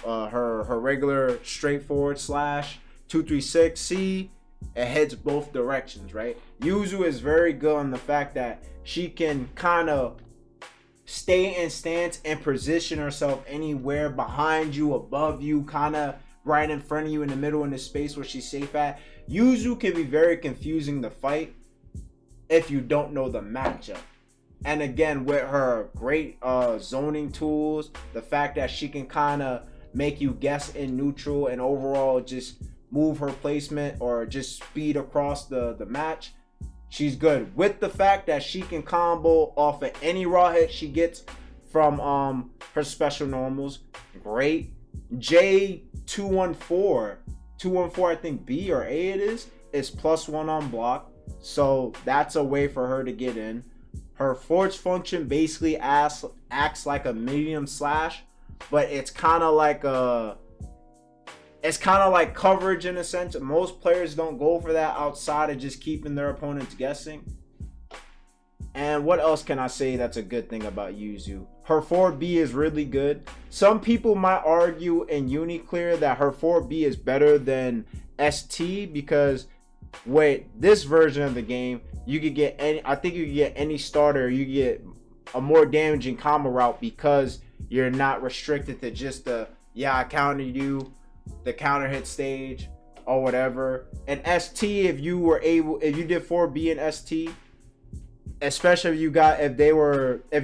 S1: her regular straightforward slash. 236C, it hits both directions, right? Yuzu is very good on the fact that she can kind of stay in stance and position herself anywhere behind you, above you, kind of right in front of you, in the middle, in the space where she's safe at. Yuzu can be very confusing to fight if you don't know the matchup. And again, with her great zoning tools, the fact that she can kind of make you guess in neutral and overall just move her placement or just speed across the match, she's good. With the fact that she can combo off of any raw hit she gets from her special normals, great. J214, I think B or A it is +1 on block, so that's a way for her to get in. Her force function basically acts like a medium slash, but it's kind of like coverage in a sense. Most players don't go for that outside of just keeping their opponents guessing. And what else can I say that's a good thing about Yuzu? Her 4B is really good. Some people might argue in Uniclear that her 4B is better than ST because with this version of the game, you could get any, I think you could get any starter, you get a more damaging combo route because you're not restricted to just the, yeah, I countered you, the counter hit stage or whatever. And ST, if you were able, if you did 4B and ST, especially if you got, if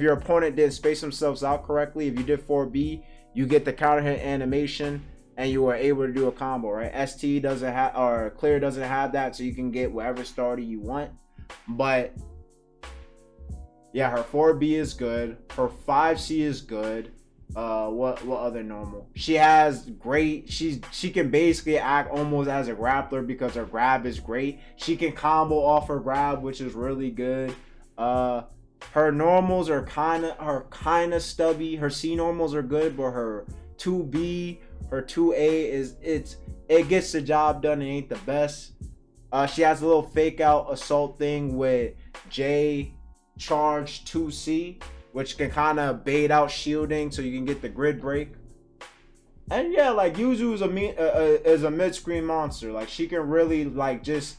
S1: your opponent didn't space themselves out correctly, if you did 4B, you get the counter hit animation and you were able to do a combo, right? ST doesn't have, or Clear doesn't have that, so you can get whatever starter you want. But yeah, her 4B is good. Her 5C is good. What other normal? She has great, she can basically act almost as a grappler because her grab is great. She can combo off her grab, which is really good. Her normals are kind of stubby. Her C normals are good, but her 2B, her 2A it gets the job done. It ain't the best. She has a little fake out assault thing with J charge 2C, which can kind of bait out shielding so you can get the grid break. And yeah, like Yuzu is a mid-screen monster. Like she can really like just,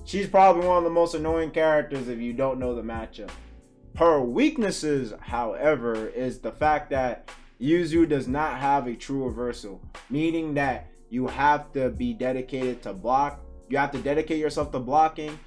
S1: she's probably one of the most annoying characters if you don't know the matchup. Her weaknesses, however, is the fact that Yuzu does not have a true reversal, meaning that you have to be dedicated to block. You have to dedicate yourself to blocking,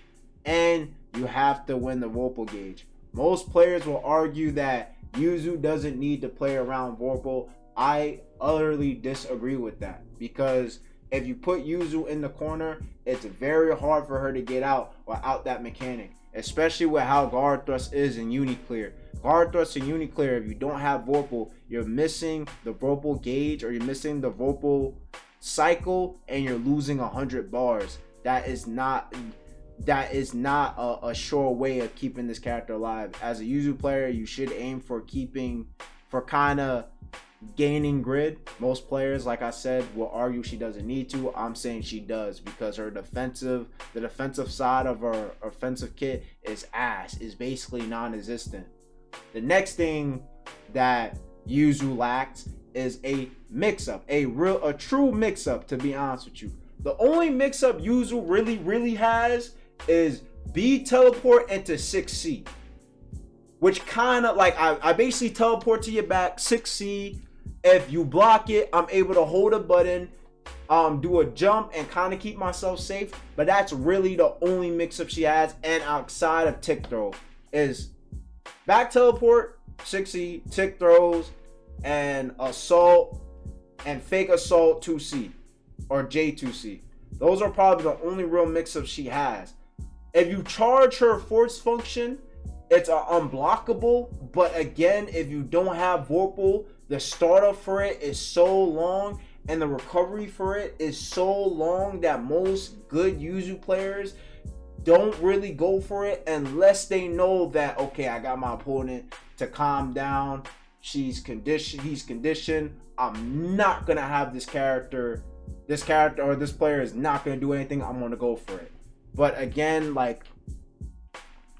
S1: and you have to win the Vorpal gauge. Most players will argue that Yuzu doesn't need to play around Vorpal. I utterly disagree with that, because if you put Yuzu in the corner, it's very hard for her to get out without that mechanic, especially with how guard thrust is in Uniclear. Guard thrust in Uniclear, if you don't have Vorpal, you're missing the Vorpal gauge, or you're missing the Vorpal cycle, and you're losing 100 bars. That is not a sure way of keeping this character alive. As a Yuzu player, you should aim for kind of gaining grid. Most players, like I said, will argue she doesn't need to. I'm saying she does, because the defensive side of her offensive kit is basically non-existent. The next thing that Yuzu lacks is a mix-up, a true mix-up, to be honest with you. The only mix-up Yuzu really has is B teleport into 6C, which kind of like, I basically teleport to your back 6C. If you block it, I'm able to hold a button, do a jump, and kind of keep myself safe. But that's really the only mix-up she has. And outside of tick throw is back teleport 6C, tick throws, and assault and fake assault 2C or J2C. Those are probably the only real mix-ups she has. If you charge her force function, it's unblockable. But again, if you don't have Vorpal, the startup for it is so long, and the recovery for it is so long, that most good Yuzu players don't really go for it unless they know that, okay, I got my opponent to calm down. He's conditioned. I'm not gonna have this character or this player is not gonna do anything. I'm gonna go for it. But again, like,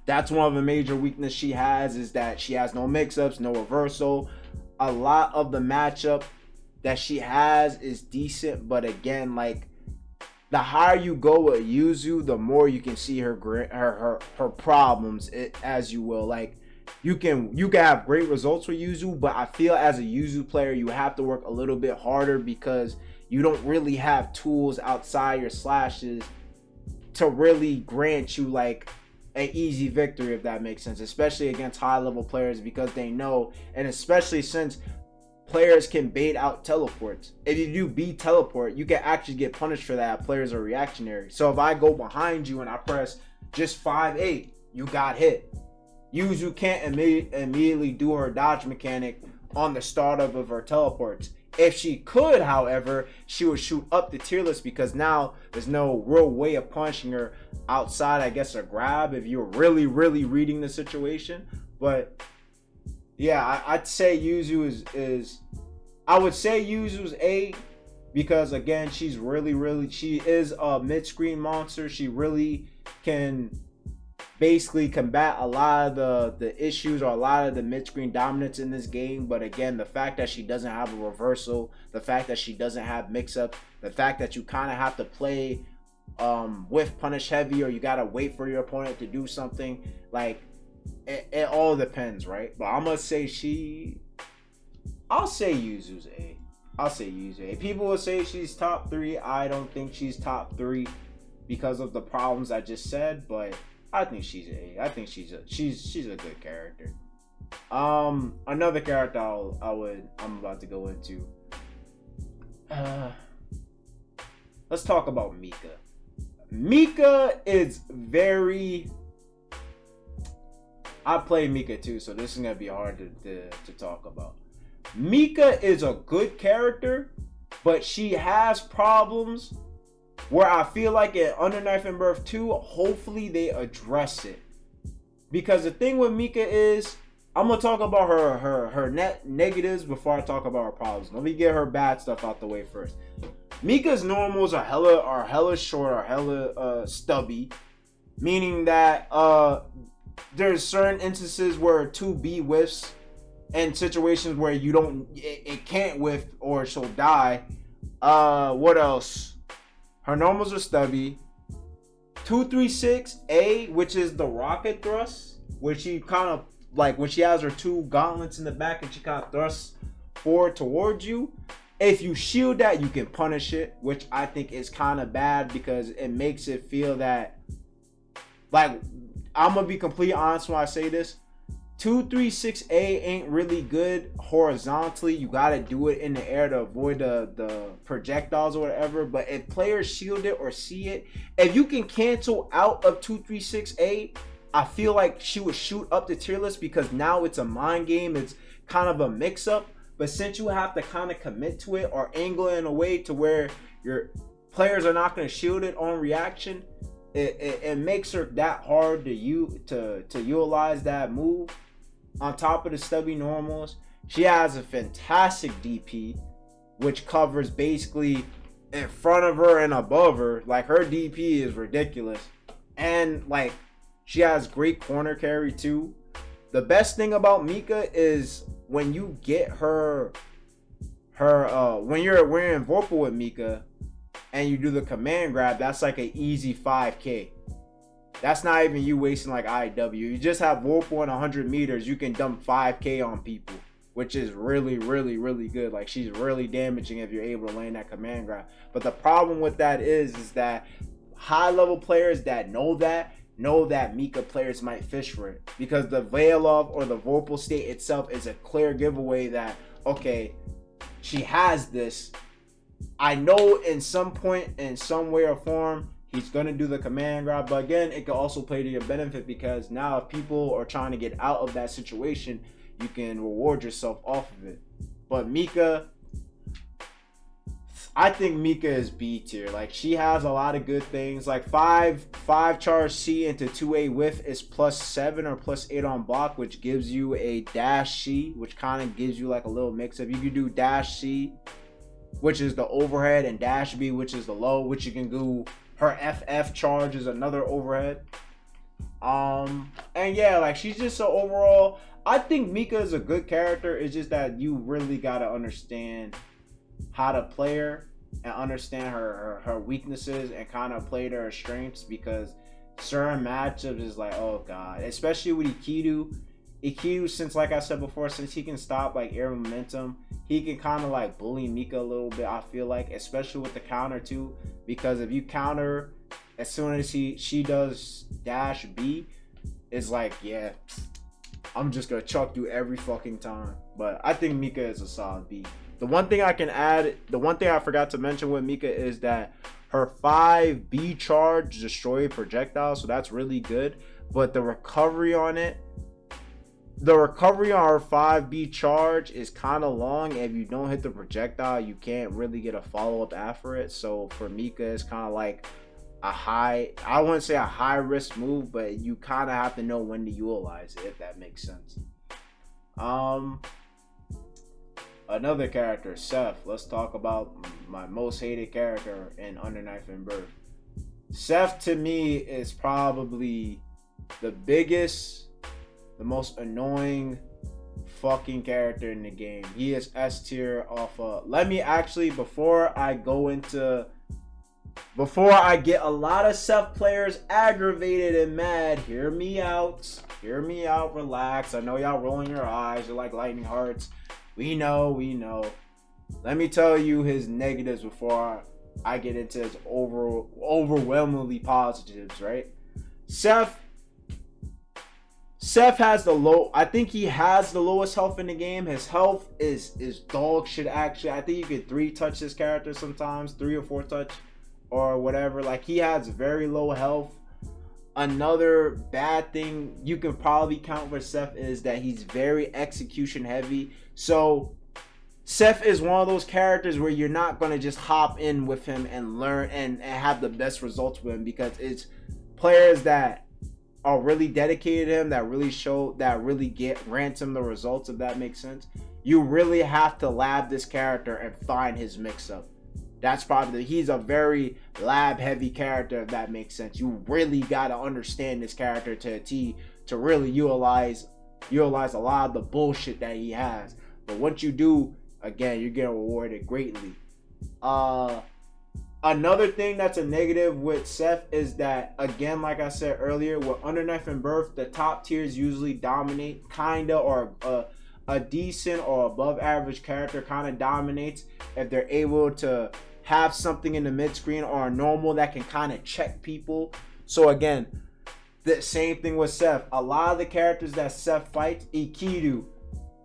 S1: that's one of the major weaknesses she has, is that she has no mix-ups, no reversal. A lot of the matchup that she has is decent, but again, like, the higher you go with Yuzu, the more you can see her problems, as you will. Like, you can have great results with Yuzu, but I feel as a Yuzu player, you have to work a little bit harder, because you don't really have tools outside your slashes to really grant you like an easy victory, if that makes sense, especially against high level players, because they know, and especially since players can bait out teleports. If you do B teleport, you can actually get punished for that. Players are reactionary. So if I go behind you and I press just 5-8, you got hit. Yuzu can't immediately do her dodge mechanic on the startup of her teleports. If she could, however, she would shoot up the tier list, because now there's no real way of punishing her outside, I guess, a grab, if you're really reading the situation. But yeah, I'd say Yuzu is I would say Yuzu's A, because again, she is a mid-screen monster. She really can basically combat a lot of the issues, or a lot of the mid-screen dominance in this game. But again, the fact that she doesn't have a reversal, the fact that she doesn't have mix-up, the fact that you kind of have to play with punish heavy, or you gotta wait for your opponent to do something. Like it all depends, right? But I'm gonna say I'll say Yuzu's A. I'll say Yuzu A. People will say she's top 3. I don't think she's top 3 because of the problems I just said, but I think she's A. I think she's a good character. Another character I'm about to go into. Let's talk about Mika. Mika is very. I play Mika too, so this is gonna be hard to talk about. Mika is a good character, but she has problems where I feel like in Under Knife and Birth 2, hopefully they address it. Because the thing with Mika is, I'm gonna talk about her negatives before I talk about her problems. Let me get her bad stuff out the way first. Mika's normals are hella short, are hella stubby, meaning that there's certain instances where 2B whiffs and situations where you don't, it can't whiff or she'll die. What else? Her normals are stubby. 236A, which is the rocket thrust, which she kind of like when she has her 2 gauntlets in the back and she kind of thrusts forward towards you. If you shield that, you can punish it, which I think is kind of bad because it makes it feel that, like, I'm gonna be completely honest when I say this. 236A ain't really good horizontally. You gotta do it in the air to avoid the projectiles or whatever. But if players shield it or see it, if you can cancel out of 236A, I feel like she would shoot up the tier list because now it's a mind game. It's kind of a mix up. But since you have to kind of commit to it or angle it in a way to where your players are not gonna shield it on reaction, it makes her that hard to utilize that move. On top of the stubby normals, she has a fantastic DP, which covers basically in front of her and above her. Like, her DP is ridiculous. And like, she has great corner carry too. The best thing about Mika is when you get when you're in Vorpal with Mika and you do the command grab, that's like an easy 5k. That's not even you wasting like IW. You just have Vorpal in 100 meters, you can dump 5k on people, which is really, really, really good. Like, she's really damaging if you're able to land that command grab. But the problem with that is that high level players that know that Mika players might fish for it, because the Veil of or the Vorpal state itself is a clear giveaway that, okay, she has this. I know in some point, in some way or form, he's going to do the command grab. But again, it can also play to your benefit because now if people are trying to get out of that situation, you can reward yourself off of it. But Mika, I think Mika is B tier. Like, she has a lot of good things. Like 5 charge C into 2A whiff is +7 or +8 on block, which gives you a dash C, which kind of gives you like a little mix up. You can do dash C, which is the overhead, and dash B, which is the low, which you can do. Her FF charge is another overhead. And yeah, like, she's just so overall, I think Mika is a good character. It's just that you really gotta understand how to play her and understand her weaknesses and kind of play to her strengths, because certain matchups is like, oh god, especially with ENKIDU, since, like I said before, since he can stop like air momentum, he can kind of like bully Mika a little bit, I feel like, especially with the counter too, because if you counter as soon as she does dash B, it's like, yeah, I'm just gonna chuck you every fucking time. But I think Mika is a solid B. The one thing I can add, the one thing I forgot to mention with Mika is that her 5B charge destroy projectiles, so that's really good. But the recovery on it, the recovery on her 5B charge is kind of long. If you don't hit the projectile, you can't really get a follow-up after it. So for Mika, it's kind of like a high, I wouldn't say a high risk move, but you kind of have to know when to utilize it, if that makes sense. Another character, Seth. Let's talk about my most hated character in Under Knife and Birth. Seth, to me, is probably the biggest, the most annoying fucking character in the game. He is S tier off of, let me actually, before I go into before I get a lot of Seth players aggravated and mad, hear me out. Hear me out. Relax. I know y'all rolling your eyes. You're like lightning hearts. We know. Let me tell you his negatives before I get into his overwhelmingly positives, right? Seth has the low. I think he has the lowest health in the game. His health is dog shit, actually. I think you could 3-touch this character sometimes, 3 or 4 touch or whatever. Like, he has very low health. Another bad thing you can probably count for Seth is that he's very execution heavy. So Seth is one of those characters where you're not going to just hop in with him and learn and have the best results with him, because it's players that are really dedicated to him, that really grant him the results, if that makes sense. You really have to lab this character and find his mix-up. That's probably, he's a very lab heavy character, if that makes sense. You really got to understand this character to a T to really utilize a lot of the bullshit that he has. But once you do, again, you're getting rewarded greatly. Another thing that's a negative with Seth is that, again, like I said earlier, with Underknife and Birth, the top tiers usually dominate, kinda, or a decent or above average character kind of dominates if they're able to have something in the mid screen or a normal that can kind of check people. So again, the same thing with Seth. A lot of the characters that Seth fights, ENKIDU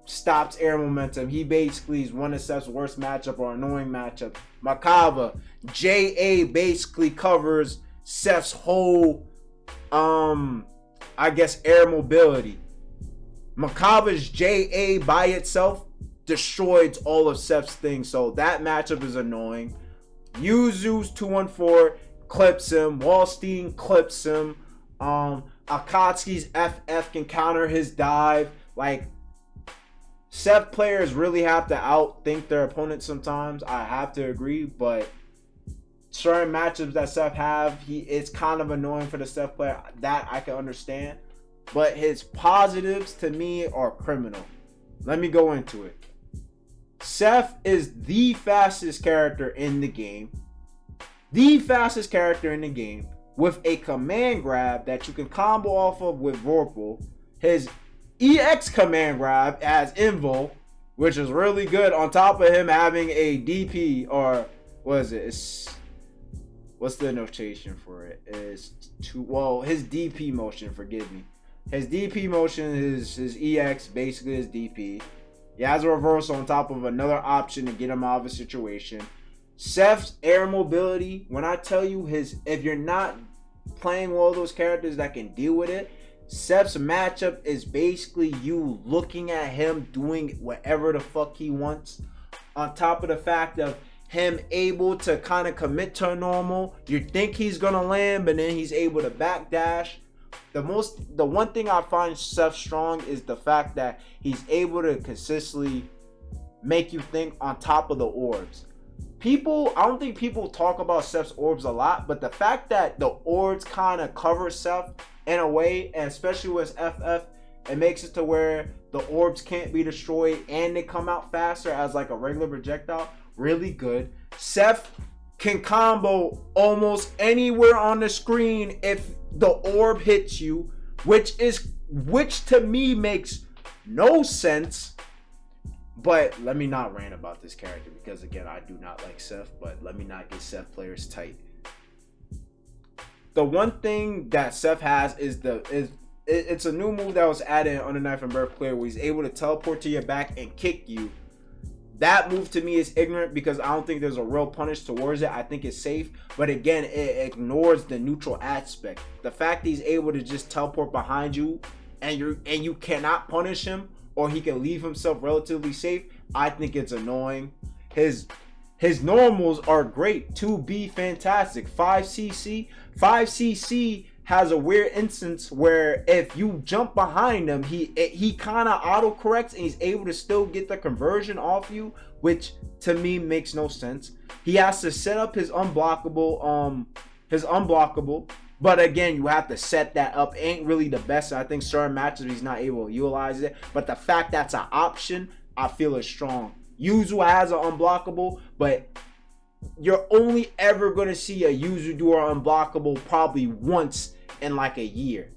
S1: stops air momentum. He basically is one of Seth's worst matchup or annoying matchup. MERKAVA, JA basically covers Seth's whole I guess air mobility. MERKAVA's JA by itself destroys all of Seth's things, so that matchup is annoying. Yuzu's 214 clips him. WALDSTEIN clips him. AKATUKI's FF can counter his dive. Like, Seth players really have to outthink their opponents sometimes. I have to agree, but certain matchups that Seth have, it's kind of annoying for the Seth player. That I can understand. But his positives to me are criminal. Let me go into it. Seth is the fastest character in the game. The fastest character in the game with a command grab that you can combo off of with Vorpal. His EX command grab as Invo, which is really good, on top of him having a DP, or what is it? What's the notation for it? His DP motion, forgive me. His DP motion is his EX, basically his DP. He has a reversal on top of another option to get him out of a situation. Seth's air mobility, when I tell you if you're not playing one of those characters that can deal with it, Seth's matchup is basically you looking at him doing whatever the fuck he wants. On top of the fact of him able to kind of commit to a normal. You think he's gonna land, but then he's able to backdash. The one thing I find Seth strong is the fact that he's able to consistently make you think on top of the orbs. I don't think people talk about Seth's orbs a lot, but the fact that the orbs kind of cover Seth in a way, and especially with FF, it makes it to where the orbs can't be destroyed and they come out faster as like a regular projectile. Really good. Seth can combo almost anywhere on the screen if the orb hits you, which to me makes no sense. But let me not rant about this character, because again, I do not like Seth, but let me not get Seth players tight. The one thing that Seth has is it's a new move that was added in Underknife and Birth Clear, where he's able to teleport to your back and kick you. That move to me is ignorant, because I don't think there's a real punish towards it. I think it's safe, but again, it ignores the neutral aspect. The fact he's able to just teleport behind you and you cannot punish him, or he can leave himself relatively safe, I think it's annoying. His normals are great. 2B fantastic. 5cc has a weird instance where if you jump behind him, he kind of auto corrects and he's able to still get the conversion off you, which to me makes no sense. He has to set up his unblockable, but again, you have to set that up. Ain't really the best. I think certain matches he's not able to utilize it, but the fact that's an option, I feel is strong. Yuzu has an unblockable, but you're only ever going to see a Yuzu do or unblockable probably once in like a year.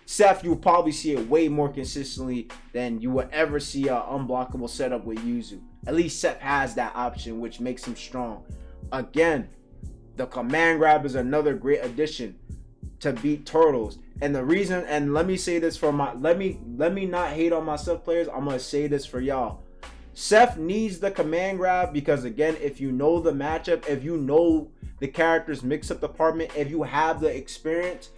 S1: Seth, you'll probably see it way more consistently than you will ever see an unblockable setup with Yuzu. At least Seth has that option, which makes him strong. Again, the command grab is another great addition to beat turtles. And the reason, and let me say this for my, let me not hate on my Seth players. I'm going to say this for y'all. Seth needs the command grab because, again, if you know the matchup, if you know the character's mix-up department, if you have the experience,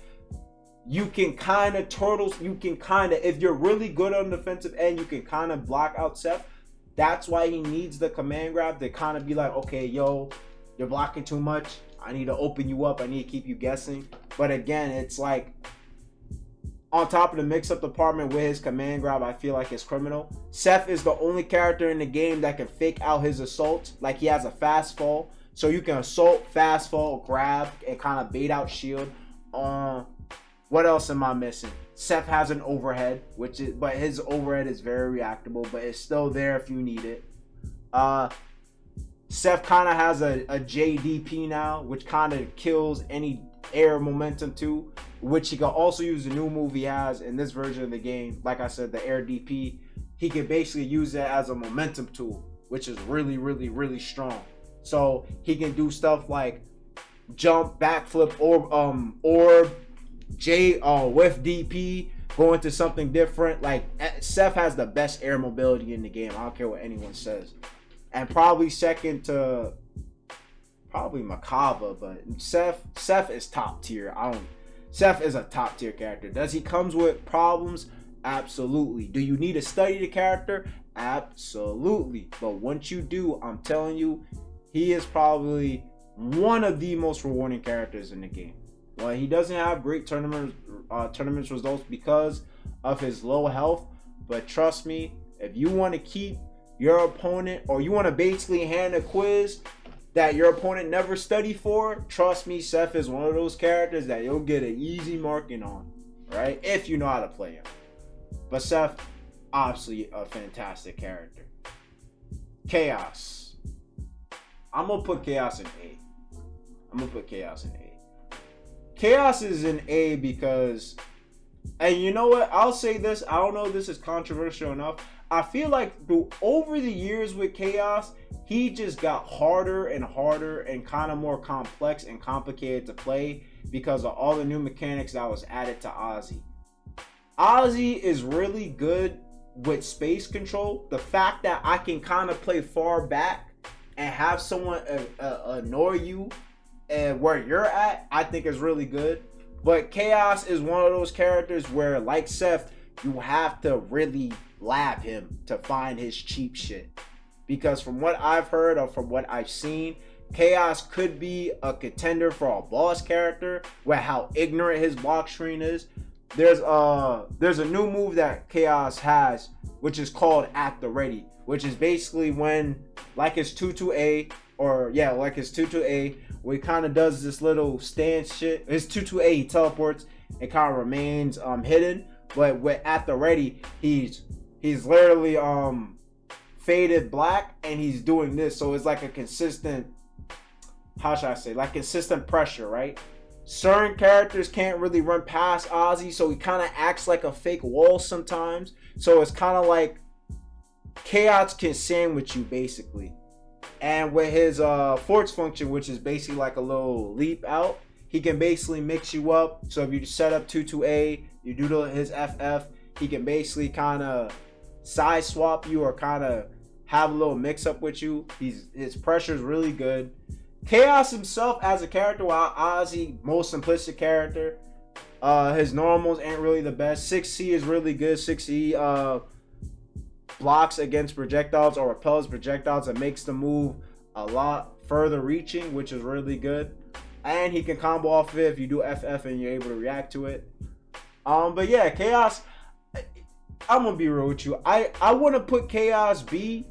S1: you can kind of turtles, you can kind of, if you're really good on the defensive end, you can kind of block out Seth. That's why he needs the command grab to kind of be like, okay, yo, you're blocking too much. I need to open you up. I need to keep you guessing. But again, it's like, on top of the mix-up department with his command grab, I feel like it's criminal. Seth is the only character in the game that can fake out his assaults. Like, he has a fast fall. So you can assault, fast fall, grab, and kind of bait out shield. What else am I missing? Seth has an overhead, but his overhead is very reactable, but it's still there if you need it. Seth kind of has a JDP now, which kind of kills any air momentum too, which he can also use the new move he has in this version of the game. Like I said, the air DP, he can basically use it as a momentum tool, which is really, really, really strong. So he can do stuff like jump, backflip, orb, with DP, go into something different. Like, Seth has the best air mobility in the game. I don't care what anyone says. And probably second to probably MERKAVA, but Seth is top tier. Seth is a top tier character. Does he comes with problems? Absolutely. Do you need to study the character? Absolutely. But once you do, I'm telling you, he is probably one of the most rewarding characters in the game. Well, he doesn't have great tournament results because of his low health, but trust me, if you want to keep your opponent, or you want to basically hand a quiz that your opponent never studied for, trust me, Seth is one of those characters that you'll get an easy marking on, right? If you know how to play him. But Seth, obviously a fantastic character. Chaos. I'm going to put Chaos in A. Chaos is in A because, and you know what? I'll say this. I don't know if this is controversial enough. I feel like over the years with Chaos, he just got harder and harder and kind of more complex and complicated to play because of all the new mechanics that was added to Ozzy. Ozzy is really good with space control. The fact that I can kind of play far back and have someone annoy you and where you're at, I think is really good. But Chaos is one of those characters where, like Seth, you have to really lab him to find his cheap shit. Because from what I've heard or from what I've seen, Chaos could be a contender for a boss character with how ignorant his block screen is. There's a new move that Chaos has, which is called At the Ready, which is basically when, like his 2-2A, or yeah, like his 2-2A, where he kind of does this little stance shit. His 2-2A, he teleports and kind of remains hidden. But with At the Ready, he's literally faded black and he's doing this. So it's like a consistent, how should I say, like consistent pressure, right? Certain characters can't really run past Ozzy, so he kind of acts like a fake wall sometimes. So it's kind of like Chaos can sandwich you basically. And with his force function, which is basically like a little leap out, he can basically mix you up. So if you set up 2-2A, you do his FF, he can basically kind of side swap you or kind of have a little mix up with you. His pressure is really good. Chaos himself as a character, while Ozzy, most simplistic character, his normals ain't really the best. 6C is really good. 6E blocks against projectiles or repels projectiles and makes the move a lot further reaching, which is really good. And he can combo off of it if you do FF and you're able to react to it. But yeah, Chaos, I'm gonna be real with you. I want to put Chaos B.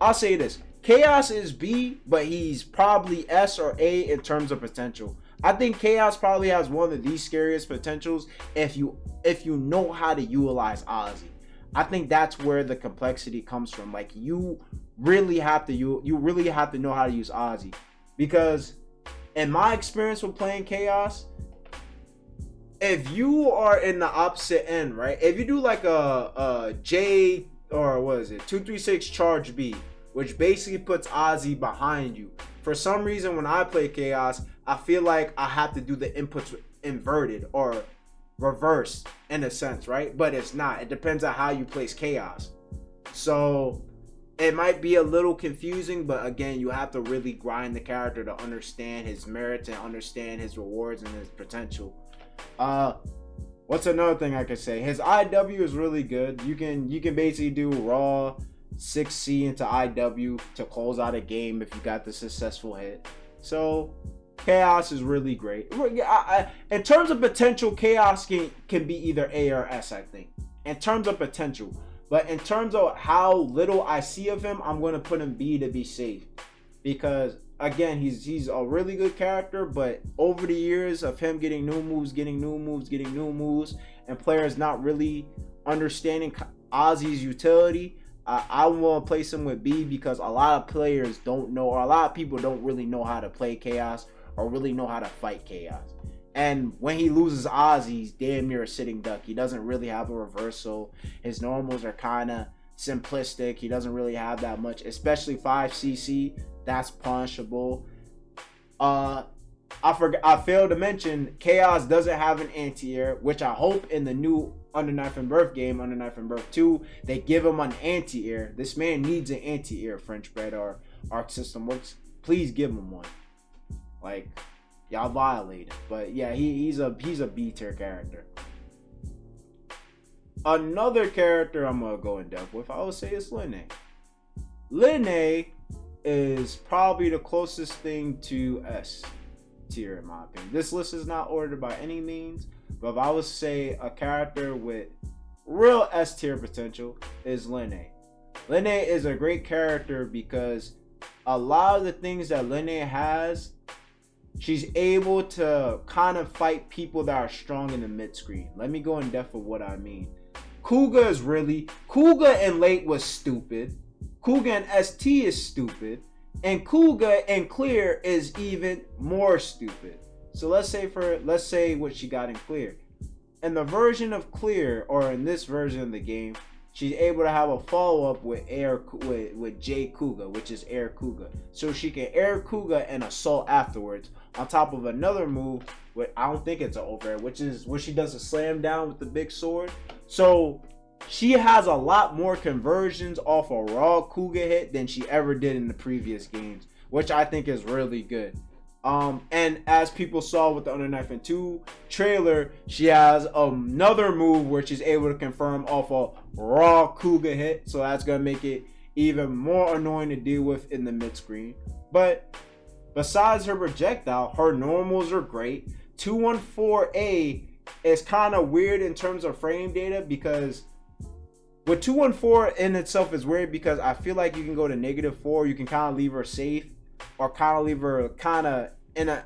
S1: I'll say this: Chaos is B, but he's probably S or A in terms of potential. I think Chaos probably has one of the scariest potentials if you know how to utilize Ozzy. I think that's where the complexity comes from. Like, you really have to know how to use Ozzy. because in my experience with playing Chaos, if you are in the opposite end, right? If you do like a J, or what is it, 236 charge B, which basically puts Ozzy behind you. For some reason, when I play Chaos, I feel like I have to do the inputs inverted or reversed in a sense, right? But it's not. It depends on how you place Chaos. So it might be a little confusing, but again, you have to really grind the character to understand his merits and understand his rewards and his potential. What's another thing I could say? His IW is really good. You can basically do raw 6C into IW to close out a game if you got the successful hit. So Chaos is really great. In terms of potential, Chaos can be either A or S, I think, in terms of potential. But in terms of how little I see of him, I'm going to put him B to be safe. Because, again, he's a really good character, but over the years of him getting new moves, and players not really understanding Ozzy's utility, I want to place him with B because a lot of players don't know, or a lot of people don't really know how to play Chaos or really know how to fight Chaos. And when he loses Ozzy, he's damn near a sitting duck. He doesn't really have a reversal. His normals are kind of simplistic. He doesn't really have that much, especially 5cc. That's punishable. I failed to mention Chaos doesn't have an anti-air, which I hope in the new Under Knife and Birth game, Under Knife and Birth 2, they give him an anti-air. This man needs an anti-air, French bread or Arc System Works. Please give him one. Like, y'all violate it. But yeah, he's a B tier character. Another character I'm gonna go in depth with, I would say, is LINNE. LINNE is probably the closest thing to S tier in my opinion. This list is not ordered by any means, but if I would say a character with real S tier potential is LINNE. LINNE is a great character because a lot of the things that LINNE has, she's able to kind of fight people that are strong in the mid screen. Let me go in depth of what I mean. Kuga in late was stupid. Kuga in ST is stupid. And Kuga in clear is even more stupid. So let's say what she got in clear. In the version of clear, or in this version of the game, she's able to have a follow-up with J Kuga, which is Air Kuga. So she can Air Kuga and assault afterwards, on top of another move, I don't think it's an overhead, which is where she does a slam down with the big sword. So she has a lot more conversions off a raw Kuga hit than she ever did in the previous games, which I think is really good. And as people saw with the Under Knife and 2 trailer, she has another move where she's able to confirm off a raw Kuga hit, so that's gonna make it even more annoying to deal with in the mid screen. But besides her projectile, her normals are great. 214A is kind of weird in terms of frame data, because with 214 in itself is weird because I feel like you can go to -4, you can kind of leave her safe, or kind of leave her kind of in an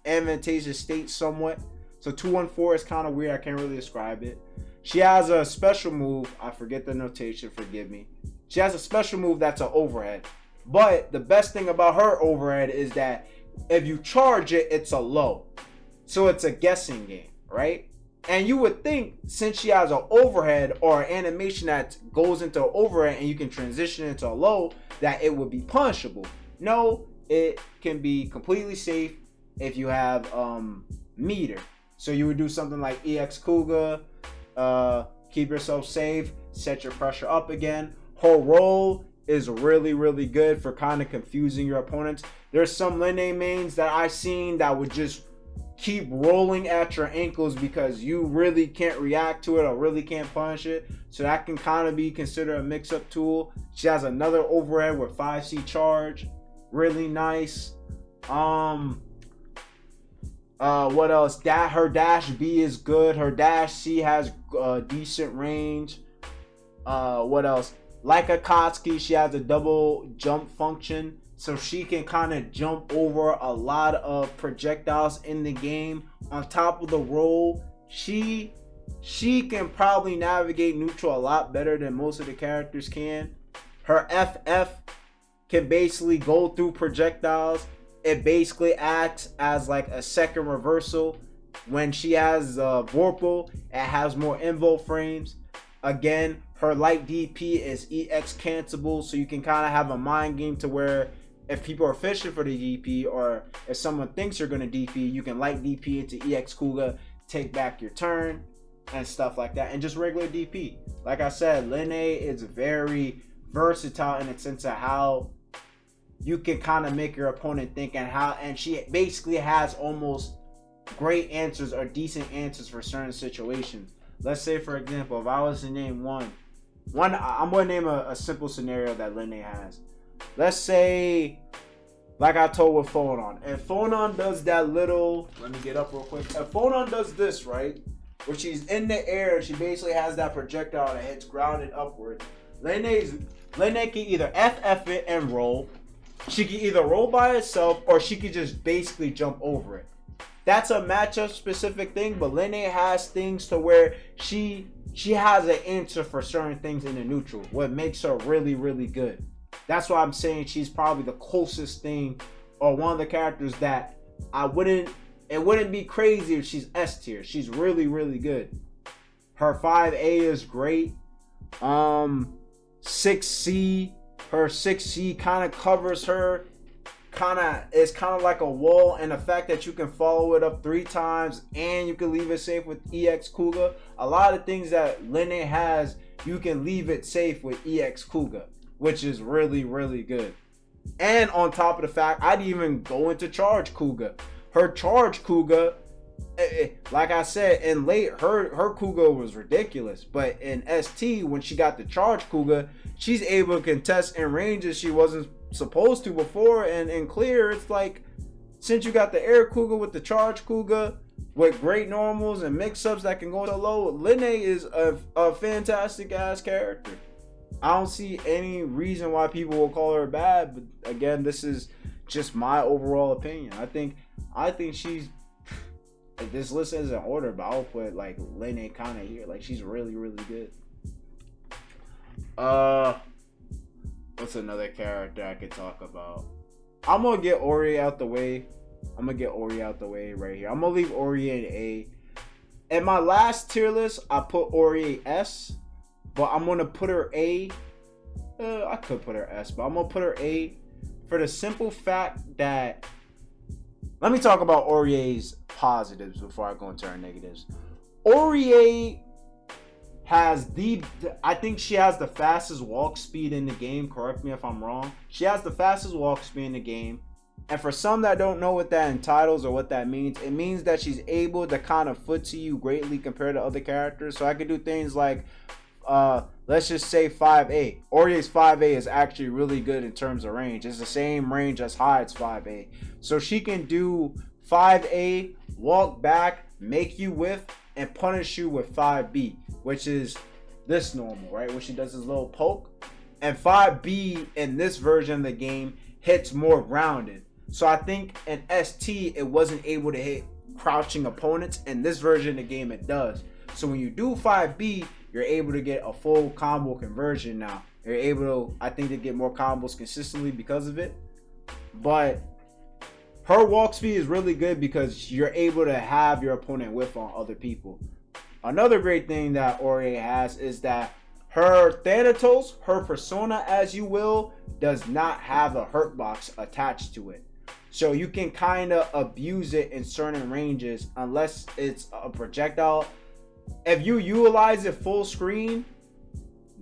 S1: advantageous state somewhat. So 214 is kind of weird. I can't really describe it. She has a special move. I forget the notation. Forgive me. She has a special move that's an overhead. But the best thing about her overhead is that if you charge it, it's a low. So it's a guessing game, right? And you would think, since she has an overhead or an animation that goes into an overhead and you can transition into a low, that it would be punishable. No, it can be completely safe if you have meter. So you would do something like EX Kuga, keep yourself safe, set your pressure up again. Her roll is really good for kind of confusing your opponents. There's some LINNE mains that I've seen that would just keep rolling at your ankles because you really can't react to it or really can't punish it. So that can kind of be considered a mix-up tool. She has another overhead with 5C charge. Really nice. What else? Her dash B is good. Her dash C has decent range. What else? Like AKATUKI, she has a double jump function, so she can kind of jump over a lot of projectiles in the game. On top of the roll, she can probably navigate neutral a lot better than most of the characters can. Her FF can basically go through projectiles. it basically acts as like a second reversal. When she has Vorpal, it has more invo frames. Again, her light DP is EX cancelable, so you can kind of have a mind game to where if people are fishing for the DP, or if someone thinks you're going to DP, you can light DP into EX Kuga, take back your turn, and stuff like that, and just regular DP. Like I said, LINNE is very versatile in the sense of how you can kind of make your opponent think, and she basically has almost great answers or decent answers for certain situations. Let's say, for example, if I was to name one, I'm going to name a simple scenario that LINNE has. Let's say, like I told with Phonon, if Phonon does that little, let me get up real quick. If Phonon does this, right, where she's in the air, she basically has that projectile that hits grounded upwards. LINNE can either FF it and roll. She can either roll by herself, or she can just basically jump over it. That's a matchup specific thing, but LINNE has things to where she has an answer for certain things in the neutral, what makes her really, really good. That's why I'm saying she's probably the closest thing, or one of the characters that it wouldn't be crazy if she's S tier. She's really, really good. Her 5A is great. 6C, her 6C kind of covers her. It's kind of like a wall, and the fact that you can follow it up 3 times and you can leave it safe with EX Kuga. A lot of things that LINNE has, you can leave it safe with EX Kuga, which is really, really good. And on top of the fact, I'd even go into charge Kuga. Her charge Kuga, like I said, in late, her Kuga was ridiculous. But in ST, when she got the charge Kuga, she's able to contest in ranges she wasn't supposed to before. And in clear, it's like, since you got the air Kuga with the charge Kuga, with great normals and mix-ups that can go to low, LINNE is a fantastic ass character. I don't see any reason why people will call her bad, but again, this is just my overall opinion. I think she's, this list isn't in order, but I'll put like LINNE kind of here. Like, she's really, really good. What's another character I could talk about? I'm gonna get ORIE out the way. right here. I'm gonna leave ORIE in A. In my last tier list, I put ORIE S, but I'm gonna put her A. I could put her S, but I'm gonna put her A for the simple fact that, let me talk about ORIE's positives before I go into her negatives. ORIE has I think she has the fastest walk speed in the game. Correct me if I'm wrong. She has the fastest walk speed in the game. And for some that don't know what that entitles or what that means, it means that she's able to kind of foot you greatly compared to other characters. So I could do things like, let's just say 5A. ORIE's 5A is actually really good in terms of range. It's the same range as HYDE's 5A. So she can do 5A, walk back, make you whiff, and punish you with 5B, which is this normal, right? When she does this little poke. And 5B in this version of the game hits more grounded. So I think in ST, it wasn't able to hit crouching opponents. In this version of the game, it does. So when you do 5B, you're able to get a full combo conversion now. You're able to, I think, to get more combos consistently because of it. But her walk speed is really good because you're able to have your opponent whiff on other people. Another great thing that ORIE has is that her Thanatos, her persona as you will, does not have a hurt box attached to it. So you can kind of abuse it in certain ranges unless it's a projectile. If you utilize it full screen,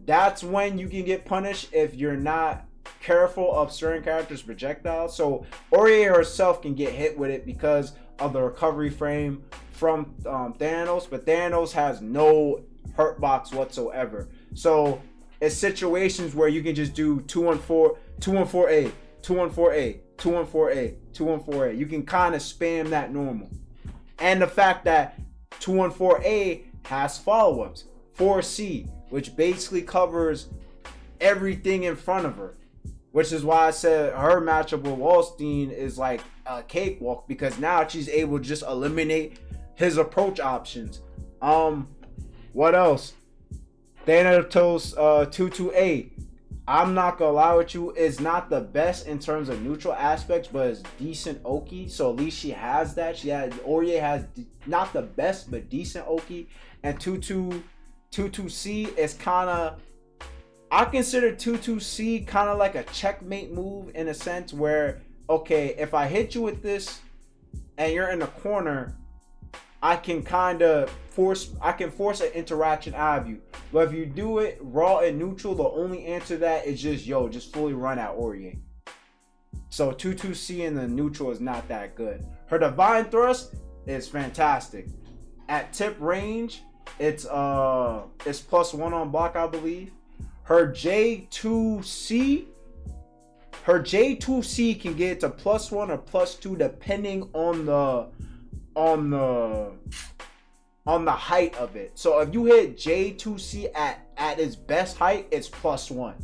S1: that's when you can get punished if you're not careful of certain characters' projectiles. So ORIE herself can get hit with it because of the recovery frame from Thanos, but Thanos has no hurt box whatsoever. So it's situations where you can just do 2-1-4, 2-1-4A, 2-1-4A, 2-1-4A, 2-1-4A. You can kind of spam that normal. And the fact that 2-1-4A has follow-ups, 4C, which basically covers everything in front of her. Which is why I said her matchup with WALDSTEIN is like a cakewalk, because now she's able to just eliminate his approach options. What else? Thanatos 2-2-A. I'm not gonna lie with you, it's not the best in terms of neutral aspects, but it's decent Oki. So at least she has that. Orie has not the best, but decent Oki. And 22C is kind of, I consider 22C kind of like a checkmate move in a sense where, okay, if I hit you with this and you're in the corner, I can kind of force an interaction out of you. But if you do it raw and neutral, the only answer to that is just fully run at Orie. So 22C in the neutral is not that good. Her divine thrust is fantastic. At tip range, it's +1 on block, I believe. Her J2C can get to +1 or +2 depending on the height of it. So if you hit J2C at its best height, it's +1.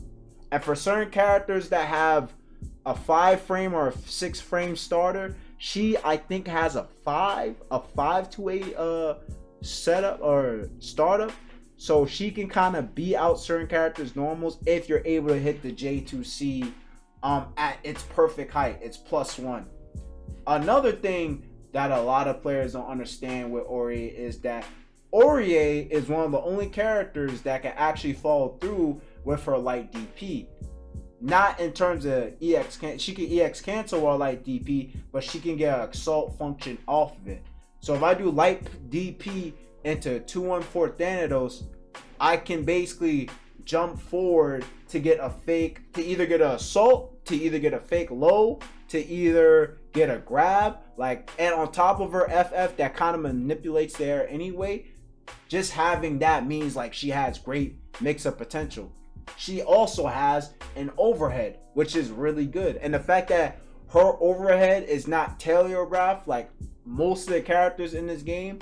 S1: And for certain characters that have a 5 frame or a 6 frame starter, she I think has a 5 to 8 setup or startup. So she can kind of beat out certain characters' normals if you're able to hit the J2C at its perfect height. It's +1. Another thing that a lot of players don't understand with Orie is that Orie is one of the only characters that can actually follow through with her light DP. Not in terms of she can EX cancel while light DP, but she can get an assault function off of it. So if I do light DP into 214 Thanatos, I can basically jump forward to get a fake, to either get an assault, to either get a fake low, to either get a grab, and on top of her FF that kind of manipulates the air anyway. Just having that means she has great mix-up potential. She also has an overhead, which is really good, and the fact that her overhead is not telegraphed like most of the characters in this game.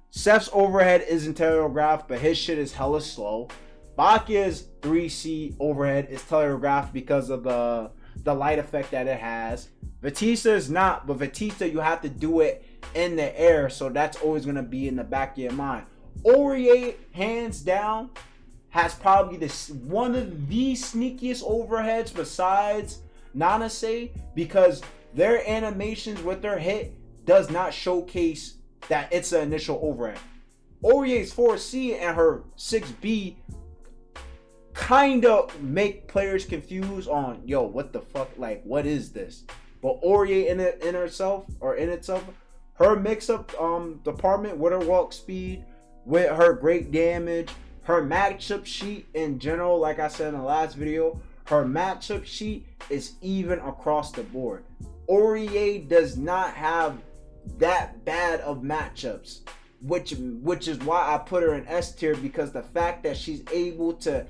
S1: Seth's overhead isn't telegraphed, but his shit is hella slow. Byakuya's 3C overhead is telegraphed because of the light effect that it has. Vatista is not, but Vatista you have to do it in the air, so that's always going to be in the back of your mind. Orie, hands down, has probably one of the sneakiest overheads besides NANASE, because their animations with their hit does not showcase that it's an initial overhead. Orie's 4C and her 6B kind of make players confused on, yo, what the fuck, what is this? But Orie in itself, her mix-up department with her walk speed, with her great damage, her matchup sheet in general, like I said in the last video, her matchup sheet is even across the board. Orie does not have that bad of matchups, which is why I put her in S tier, because the fact that she's able to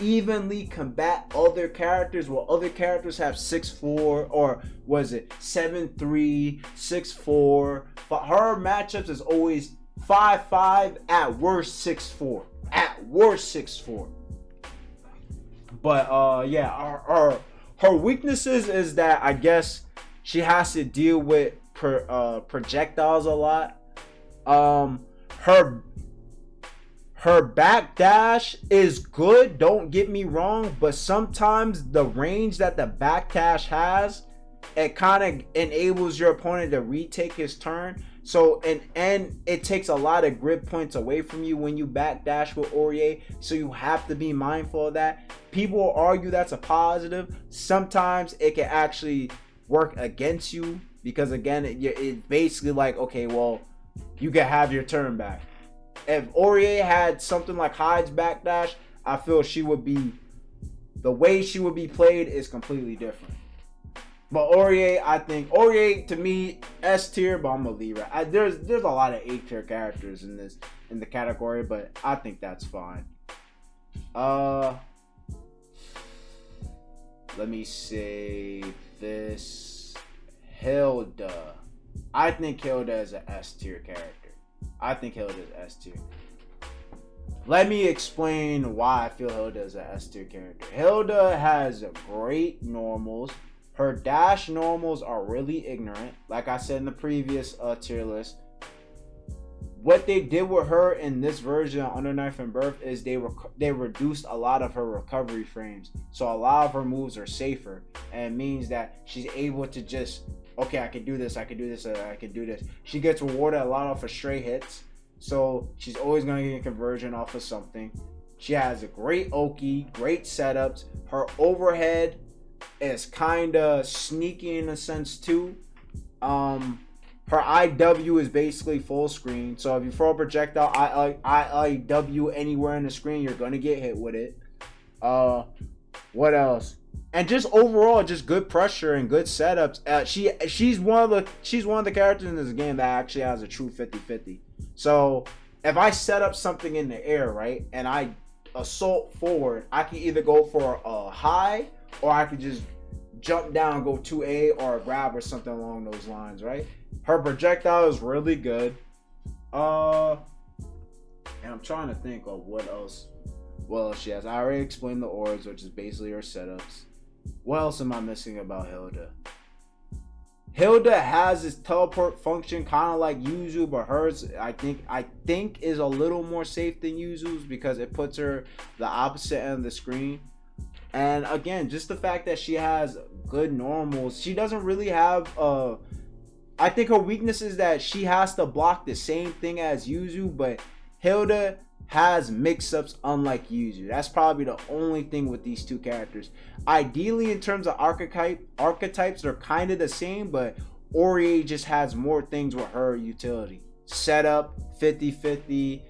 S1: evenly combat other characters, while other characters have 6'4", or was it 7'3", 6'4", her matchups is always 5'5", at worst 6'4", at worst 6'4". But yeah, her weaknesses is that I guess she has to deal with projectiles a lot. Her backdash is good, don't get me wrong, but sometimes the range that the backdash has, it kind of enables your opponent to retake his turn. So and it takes a lot of grid points away from you when you backdash with Orie, so you have to be mindful of that. People will argue that's a positive. Sometimes it can actually work against you, because again, it's basically like, okay, well, you can have your turn back. If Orie had something like HYDE's backdash, I feel the way she would be played is completely different. But Orie, I think Orie to me S tier, but I'm gonna leave her. There's a lot of A tier characters in the category, but I think that's fine. Let me say this. HILDA. I think HILDA is an S tier character. I think HILDA is S tier. Let me explain why I feel HILDA is an S tier character. HILDA has great normals. Her dash normals are really ignorant. Like I said in the previous tier list, what they did with her in this version of Under Knife and Birth is they reduced a lot of her recovery frames, so a lot of her moves are safer, and it means that she's able to just, okay, I can do this, I can do this, I can do this. She gets rewarded a lot off of stray hits, so she's always going to get a conversion off of something. She has a great Oki, great setups. Her overhead is kind of sneaky in a sense too. Her IW is basically full screen, so if you throw a projectile IW anywhere in the screen, you're gonna get hit with it. What else? And just overall, just good pressure and good setups. She's one of the characters in this game that actually has a true 50-50. So if I set up something in the air, right, and I assault forward, I can either go for a high or I could just jump down, go 2A or a grab or something along those lines, right? Her projectile is really good. And I'm trying to think of what else she has. I already explained the orbs, which is basically her setups. What else am I missing about Hilda? Hilda has this teleport function, kind of like Yuzu, but hers I think is a little more safe than Yuzu's because it puts her the opposite end of the screen. And again, just the fact that she has good normals, she doesn't really have I think her weakness is that she has to block the same thing as Yuzu, but Hilda has mix-ups unlike Yuzu. That's probably the only thing with these two characters. Ideally, in terms of archetypes, they're kind of the same, but ORIE just has more things with her utility. Setup, 50-50,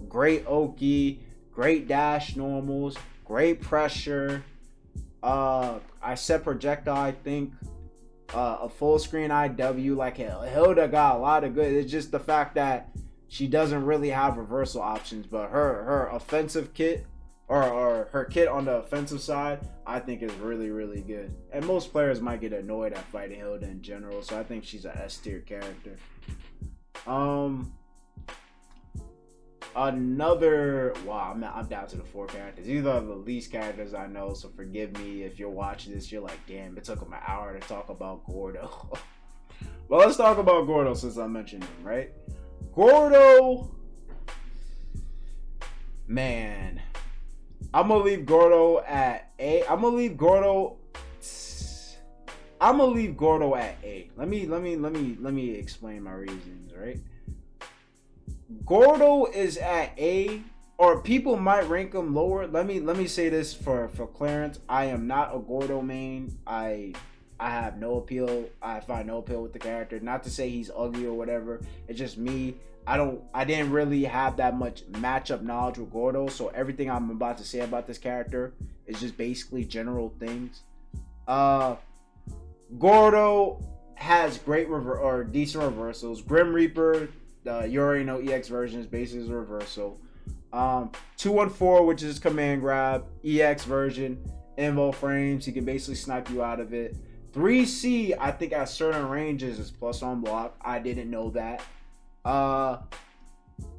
S1: great Oki, great dash normals, great pressure. I set projectile, I think. A full screen IW, like Hilda got a lot of good. It's just the fact that she doesn't really have reversal options, but her offensive kit or her kit on the offensive side, I think is really, really good. And most players might get annoyed at fighting Hilda in general, so I think she's a S tier character. Another, wow, I'm down to the 4 characters. These are the least characters I know, so forgive me if you're watching this, you're like, damn, it took him an hour to talk about Gordeau. Well, let's talk about Gordeau since I mentioned him, right? Gordeau, man, I'm gonna leave Gordeau at A. I'm gonna leave Gordeau at A. Let me explain my reasons, right? Gordeau is at A, or people might rank him lower. Let me say this for clearance. I am not a Gordeau main. I have no appeal. I find no appeal with the character. Not to say he's ugly or whatever. It's just me. I didn't really have that much matchup knowledge with Gordeau, so everything I'm about to say about this character is just basically general things. Gordeau has great decent reversals. Grim Reaper, you already know EX version is basically his reversal. 214, which is command grab. EX version, invo frames, he can basically snipe you out of it. 3C, I think at certain ranges is plus on block. I didn't know that.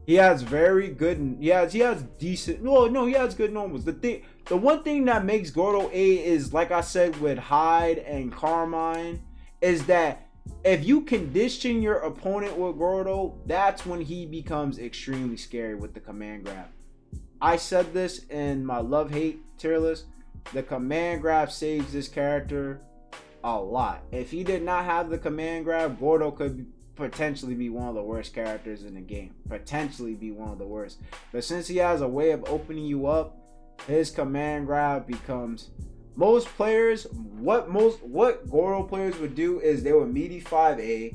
S1: He has very good. He has decent. No, he has good normals. The one thing that makes Gordeau A is, like I said with HYDE and CARMINE, is that if you condition your opponent with Gordeau, that's when he becomes extremely scary with the command grab. I said this in my love-hate tier list. The command grab saves this character a lot. If he did not have the command grab, Gordeau could potentially be one of the worst characters in the game. Potentially be one of the worst. But since he has a way of opening you up, his command grab becomes... Most players, what Gordeau players would do is they would meaty 5A,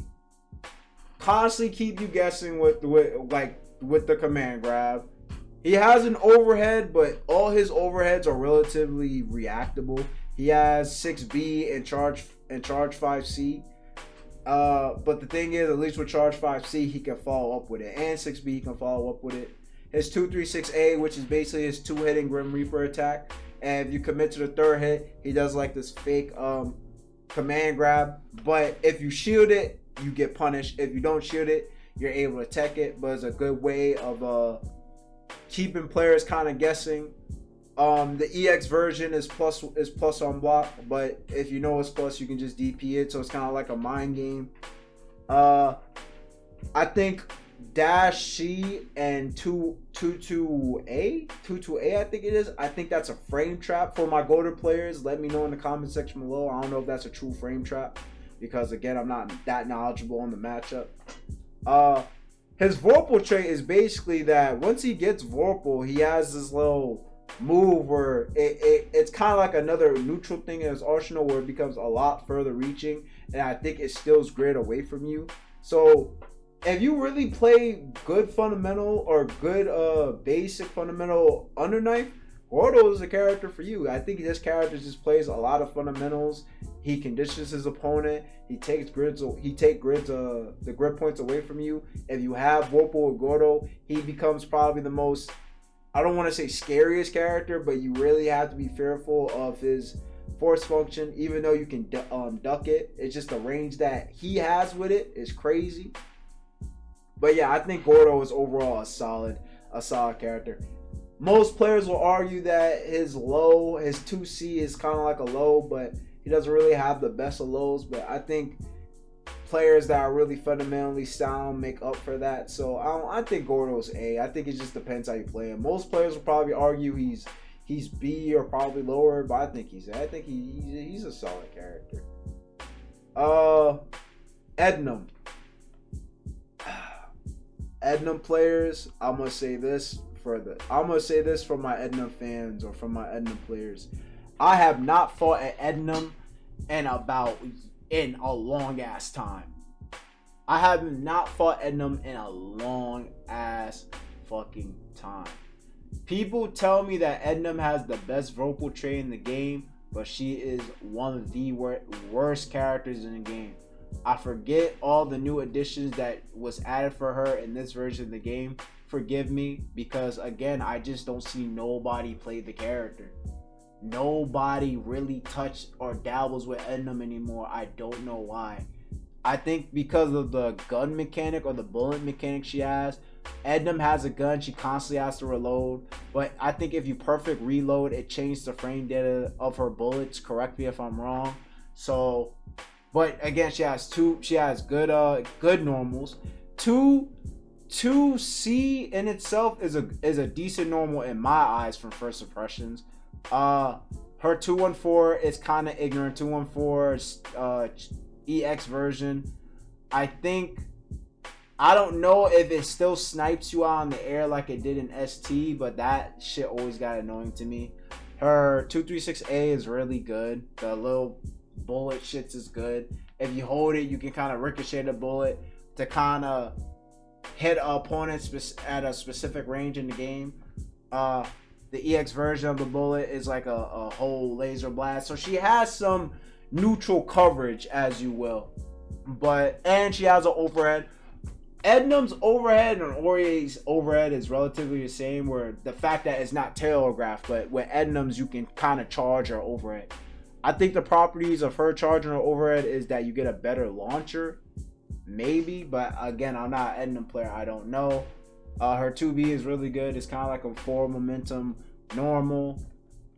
S1: constantly keep you guessing with the command grab. He has an overhead, but all his overheads are relatively reactable. He has 6B and charge 5C. But the thing is, at least with charge 5C, he can follow up with it, and 6B he can follow up with it. His 236A, which is basically his 2-hitting Grim Reaper attack. And if you commit to the 3rd hit, he does like this fake command grab. But if you shield it, you get punished. If you don't shield it, you're able to tech it. But it's a good way of keeping players kind of guessing. The EX version is plus on block, but if you know it's plus, you can just DP it. So it's kind of like a mind game. I think dash C and 22A, I think it is. I think that's a frame trap for my Golden players. Let me know in the comment section below. I don't know if that's a true frame trap because again, I'm not that knowledgeable on the matchup. His Vorpal trait is basically that once he gets Vorpal, he has this little move where it's kind of like another neutral thing in his arsenal where it becomes a lot further reaching, and I think it steals grid away from you. So if you really play good fundamental or good basic fundamental Underknife, Gordeau is a character for you. I think this character just plays a lot of fundamentals. He conditions his opponent. He takes grids. The grid points away from you. If you have Vorpal or Gordeau, he becomes probably the most, I don't want to say scariest character, but you really have to be fearful of his force function. Even though you can duck it, it's just the range that he has with it is crazy. But yeah, I think Gordeau is overall a solid character. Most players will argue that his 2C is kind of like a low, but he doesn't really have the best of lows. But I think players that are really fundamentally sound make up for that. So I think Gordeau's A. I think it just depends how you play him. Most players will probably argue he's B or probably lower, but I think he's A. I think he's a solid character. Ednum. Ednum players, I'm gonna say this for my Ednum fans or from my Ednum players. I have not fought at Ednum in a long ass time. I have not fought Ednum in a long ass fucking time. People tell me that Ednum has the best Vorpal trait in the game, but she is one of the worst characters in the game. I forget all the new additions that was added for her in this version of the game. Forgive me, because again, I just don't see nobody play the character. Nobody really touch or dabbles with Ednum anymore. I don't know why. I think because of the gun mechanic or the bullet mechanic she has. Ednum has a gun, she constantly has to reload, but I think if you perfect reload, it changed the frame data of her bullets. Correct me if I'm wrong. So, but again, she has good normals. 2C in itself is a decent normal in my eyes from first impressions. Her 214 is kind of ignorant. 214 EX version. I don't know if it still snipes you out in the air like it did in ST, but that shit always got annoying to me. Her 236A is really good. The little bullet shits is good. If you hold it, you can kind of ricochet the bullet to kind of hit opponents at a specific range in the game. The EX version of the bullet is like a whole laser blast. So she has some neutral coverage, as you will. And she has an overhead. Ednum's overhead and Orie's overhead is relatively the same, where the fact that it's not telegraphed, but with Ednum's you can kind of charge her overhead. I think the properties of her charging her overhead is that you get a better launcher, maybe, but again, I'm not an Ednum player, I don't know. Her 2B is really good. It's kind of like a 4 momentum normal.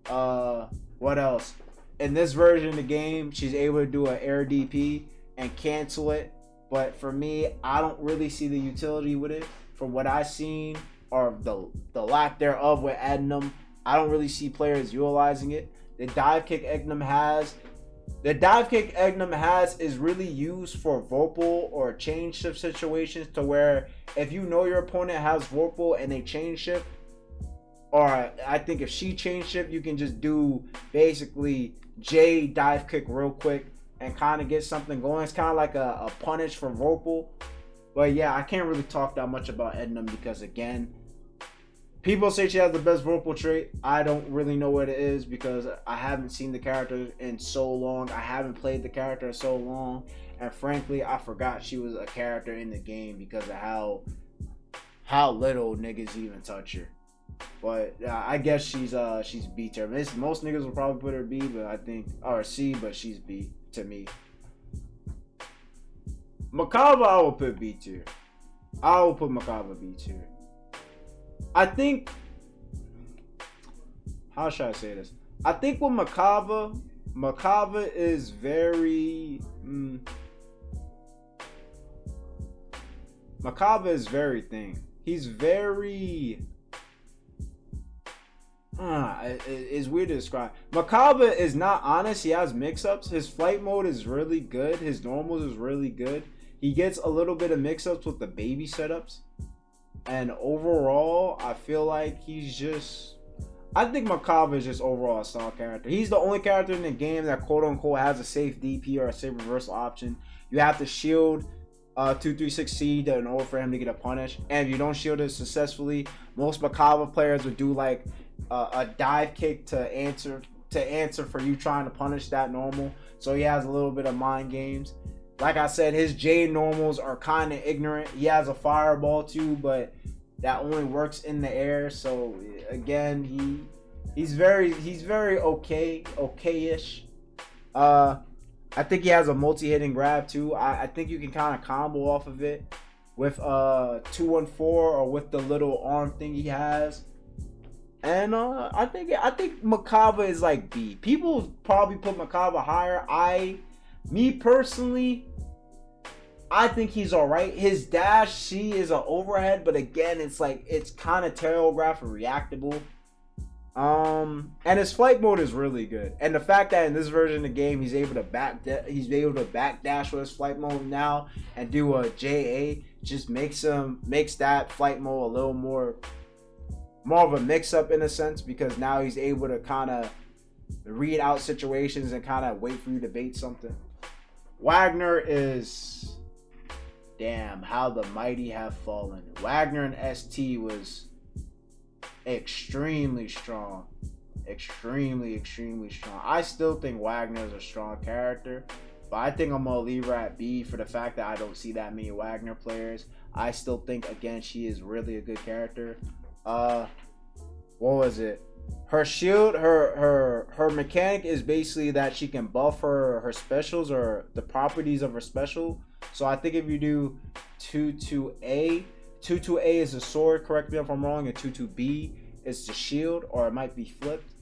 S1: What else? In this version of the game, she's able to do an air DP and cancel it. But for me, I don't really see the utility with it. From what I've seen, or the lack thereof with Ednum, I don't really see players utilizing it. The dive kick Ednum has is really used for Vorpal or chain shift situations, to where if you know your opponent has Vorpal and they chain shift, or I think if she chain shift, you can just do basically J dive kick real quick and kind of get something going. It's kind of like a punish for Vorpal. But yeah, I can't really talk that much about Ednum because again, people say she has the best Vorpal trait. I don't really know what it is because I haven't seen the character in so long. I haven't played the character in so long. And frankly, I forgot she was a character in the game because of how little niggas even touch her. But I guess she's B tier. Most niggas will probably put her B, but I think, or C, but she's B to me. MERKAVA, I will put B tier. I will put MERKAVA B tier. I think, how should I say this? I think with MERKAVA is very MERKAVA is very thin. He's very it's weird to describe. MERKAVA is not honest. He has mix-ups. His flight mode is really good. His normals is really good. He gets a little bit of mix-ups with the baby setups. And overall, I feel like he's just... I think MERKAVA is just overall a solid character. He's the only character in the game that quote-unquote has a safe DP or a safe reversal option. You have to shield 236C in order for him to get a punish. And if you don't shield it successfully, most MERKAVA players would do like a dive kick to answer for you trying to punish that normal. So he has a little bit of mind games. Like I said, his J normals are kind of ignorant. He has a fireball too, but that only works in the air. So again, he's very okay-ish. I think he has a multi-hitting grab too. I think you can kind of combo off of it with 214 or with the little arm thing he has. And I think MERKAVA is like B. People probably put MERKAVA higher. Me personally, I think he's alright. His dash C is an overhead, but again, it's like it's kind of telegraph and reactable. And his flight mode is really good. And the fact that in this version of the game he's able to backdash with his flight mode now and do a JA just makes that flight mode a little more of a mix-up in a sense, because now he's able to kind of read out situations and kind of wait for you to bait something. Wagner is... Damn, how the mighty have fallen. Wagner and ST was extremely strong. Extremely strong. I still think Wagner is a strong character, but I think I'm going to leave her at B for the fact that I don't see that many Wagner players. I still think, again, she is really a good character. What was it? Her shield, her mechanic is basically that she can buff her specials or the properties of her special. So I think if you do 22A is a sword, correct me if I'm wrong, and 22B is the shield, or it might be flipped.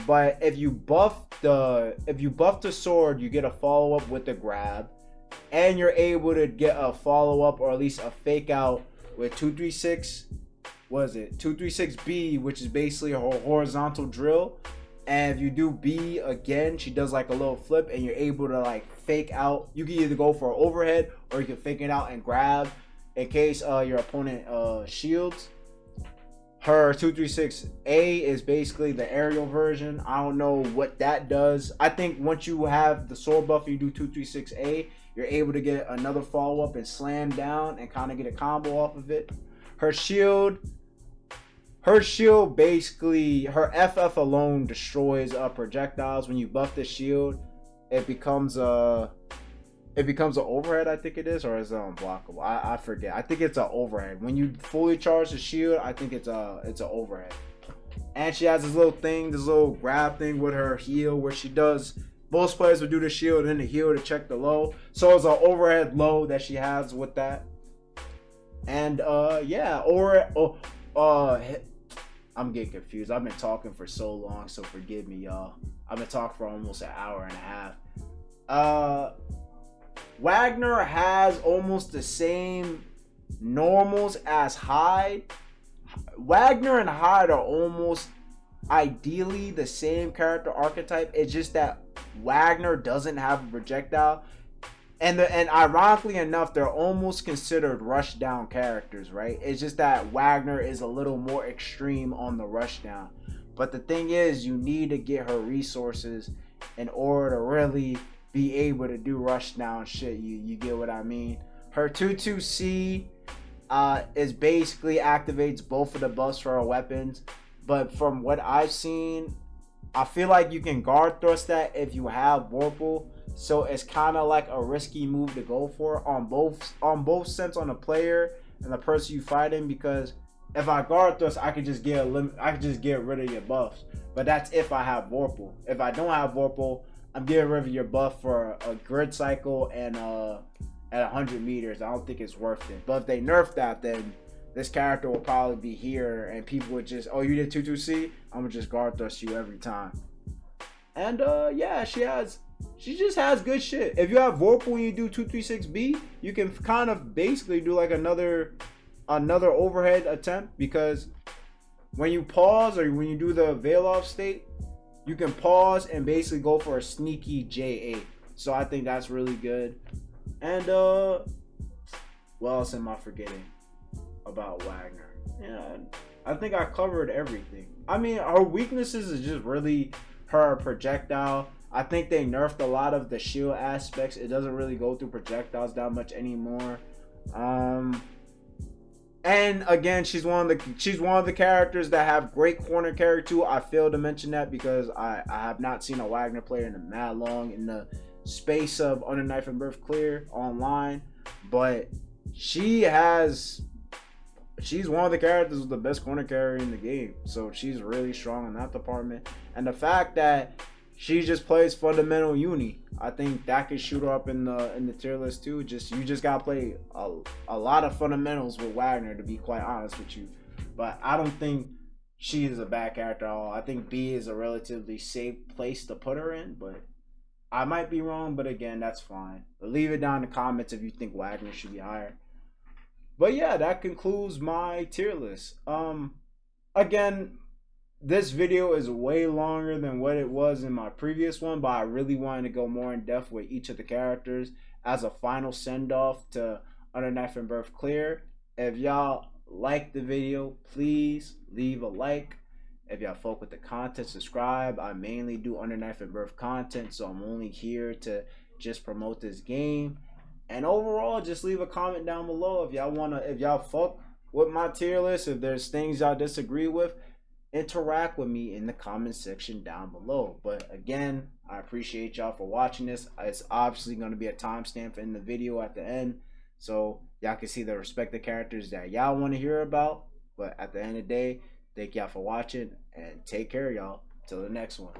S1: But if you buff the sword, you get a follow-up with the grab, and you're able to get a follow-up or at least a fake out with 236. What is it? 236B, which is basically her horizontal drill. And if you do B again, she does like a little flip, and you're able to like fake out. You can either go for an overhead or you can fake it out and grab in case your opponent shields. Her 236A is basically the aerial version. I don't know what that does. I think once you have the sword buff, you do 236A, you're able to get another follow up and slam down and kind of get a combo off of it. Her shield basically, her FF alone destroys projectiles. When you buff the shield, it becomes an overhead, I think it is, or is it unblockable? I forget. I think it's an overhead. When you fully charge the shield, I think it's an overhead. And she has this little grab thing with her heal where she does. Most players would do the shield and then the heal to check the low. So it's an overhead low that she has with that. And yeah, I'm getting confused. I've been talking for so long, so forgive me, y'all. I've been talking for almost an hour and a half. Wagner has almost the same normals as HYDE. Wagner and HYDE are almost ideally the same character archetype. It's just that Wagner doesn't have a projectile. And ironically enough, they're almost considered rushdown characters, right? It's just that Wagner is a little more extreme on the rushdown. But the thing is, you need to get her resources in order to really be able to do rushdown shit. You get what I mean? Her 22C is basically activates both of the buffs for her weapons. But from what I've seen, I feel like you can guard thrust that if you have Vorpal. So it's kind of like a risky move to go for on both sense on the player and the person you fighting, because if I guard thrust, I could just get rid of your buffs. But that's if I have Vorpal. If I don't have Vorpal, I'm getting rid of your buff for a grid cycle and at 100 meters. I don't think it's worth it. But if they nerf that, then this character will probably be here and people would just, oh, you did 22C? I'm gonna just guard thrust you every time. And yeah, she has she just has good shit. If you have Vorpal and you do 236B, you can kind of basically do like another overhead attempt, because when you pause or when you do the veil off state, you can pause and basically go for a sneaky JA. So I think that's really good. And what else am I forgetting about Wagner? Yeah, I think I covered everything. I mean, her weaknesses is just really her projectile. I think they nerfed a lot of the shield aspects. It doesn't really go through projectiles that much anymore. And again, she's one of the characters that have great corner carry too. I failed to mention that because I have not seen a Wagner player in a mad long in the space of Under Knife and Birth Clear online, but she's one of the characters with the best corner carry in the game. So she's really strong in that department. And the fact that she just plays fundamental uni, I think that could shoot her up in the tier list too. You just gotta play a lot of fundamentals with Wagner, to be quite honest with you. But I don't think she is a bad character at all. I think B is a relatively safe place to put her in, but I might be wrong. But again, that's fine. But leave it down in the comments if you think Wagner should be higher. But yeah, that concludes my tier list. Again, this video is way longer than what it was in my previous one, but I really wanted to go more in depth with each of the characters as a final send off to Under Knife and Birth Clear. If y'all like the video, please leave a like. If y'all fuck with the content, subscribe. I mainly do Under Knife and Birth content, so I'm only here to just promote this game. And overall, just leave a comment down below if y'all fuck with my tier list. If there's things y'all disagree with, interact with me in the comment section down below. But again, I appreciate y'all for watching this. It's obviously going to be a timestamp in the video at the end, so y'all can see the respective characters that y'all want to hear about. But at the end of the day, thank y'all for watching, and take care, y'all. Till the next one.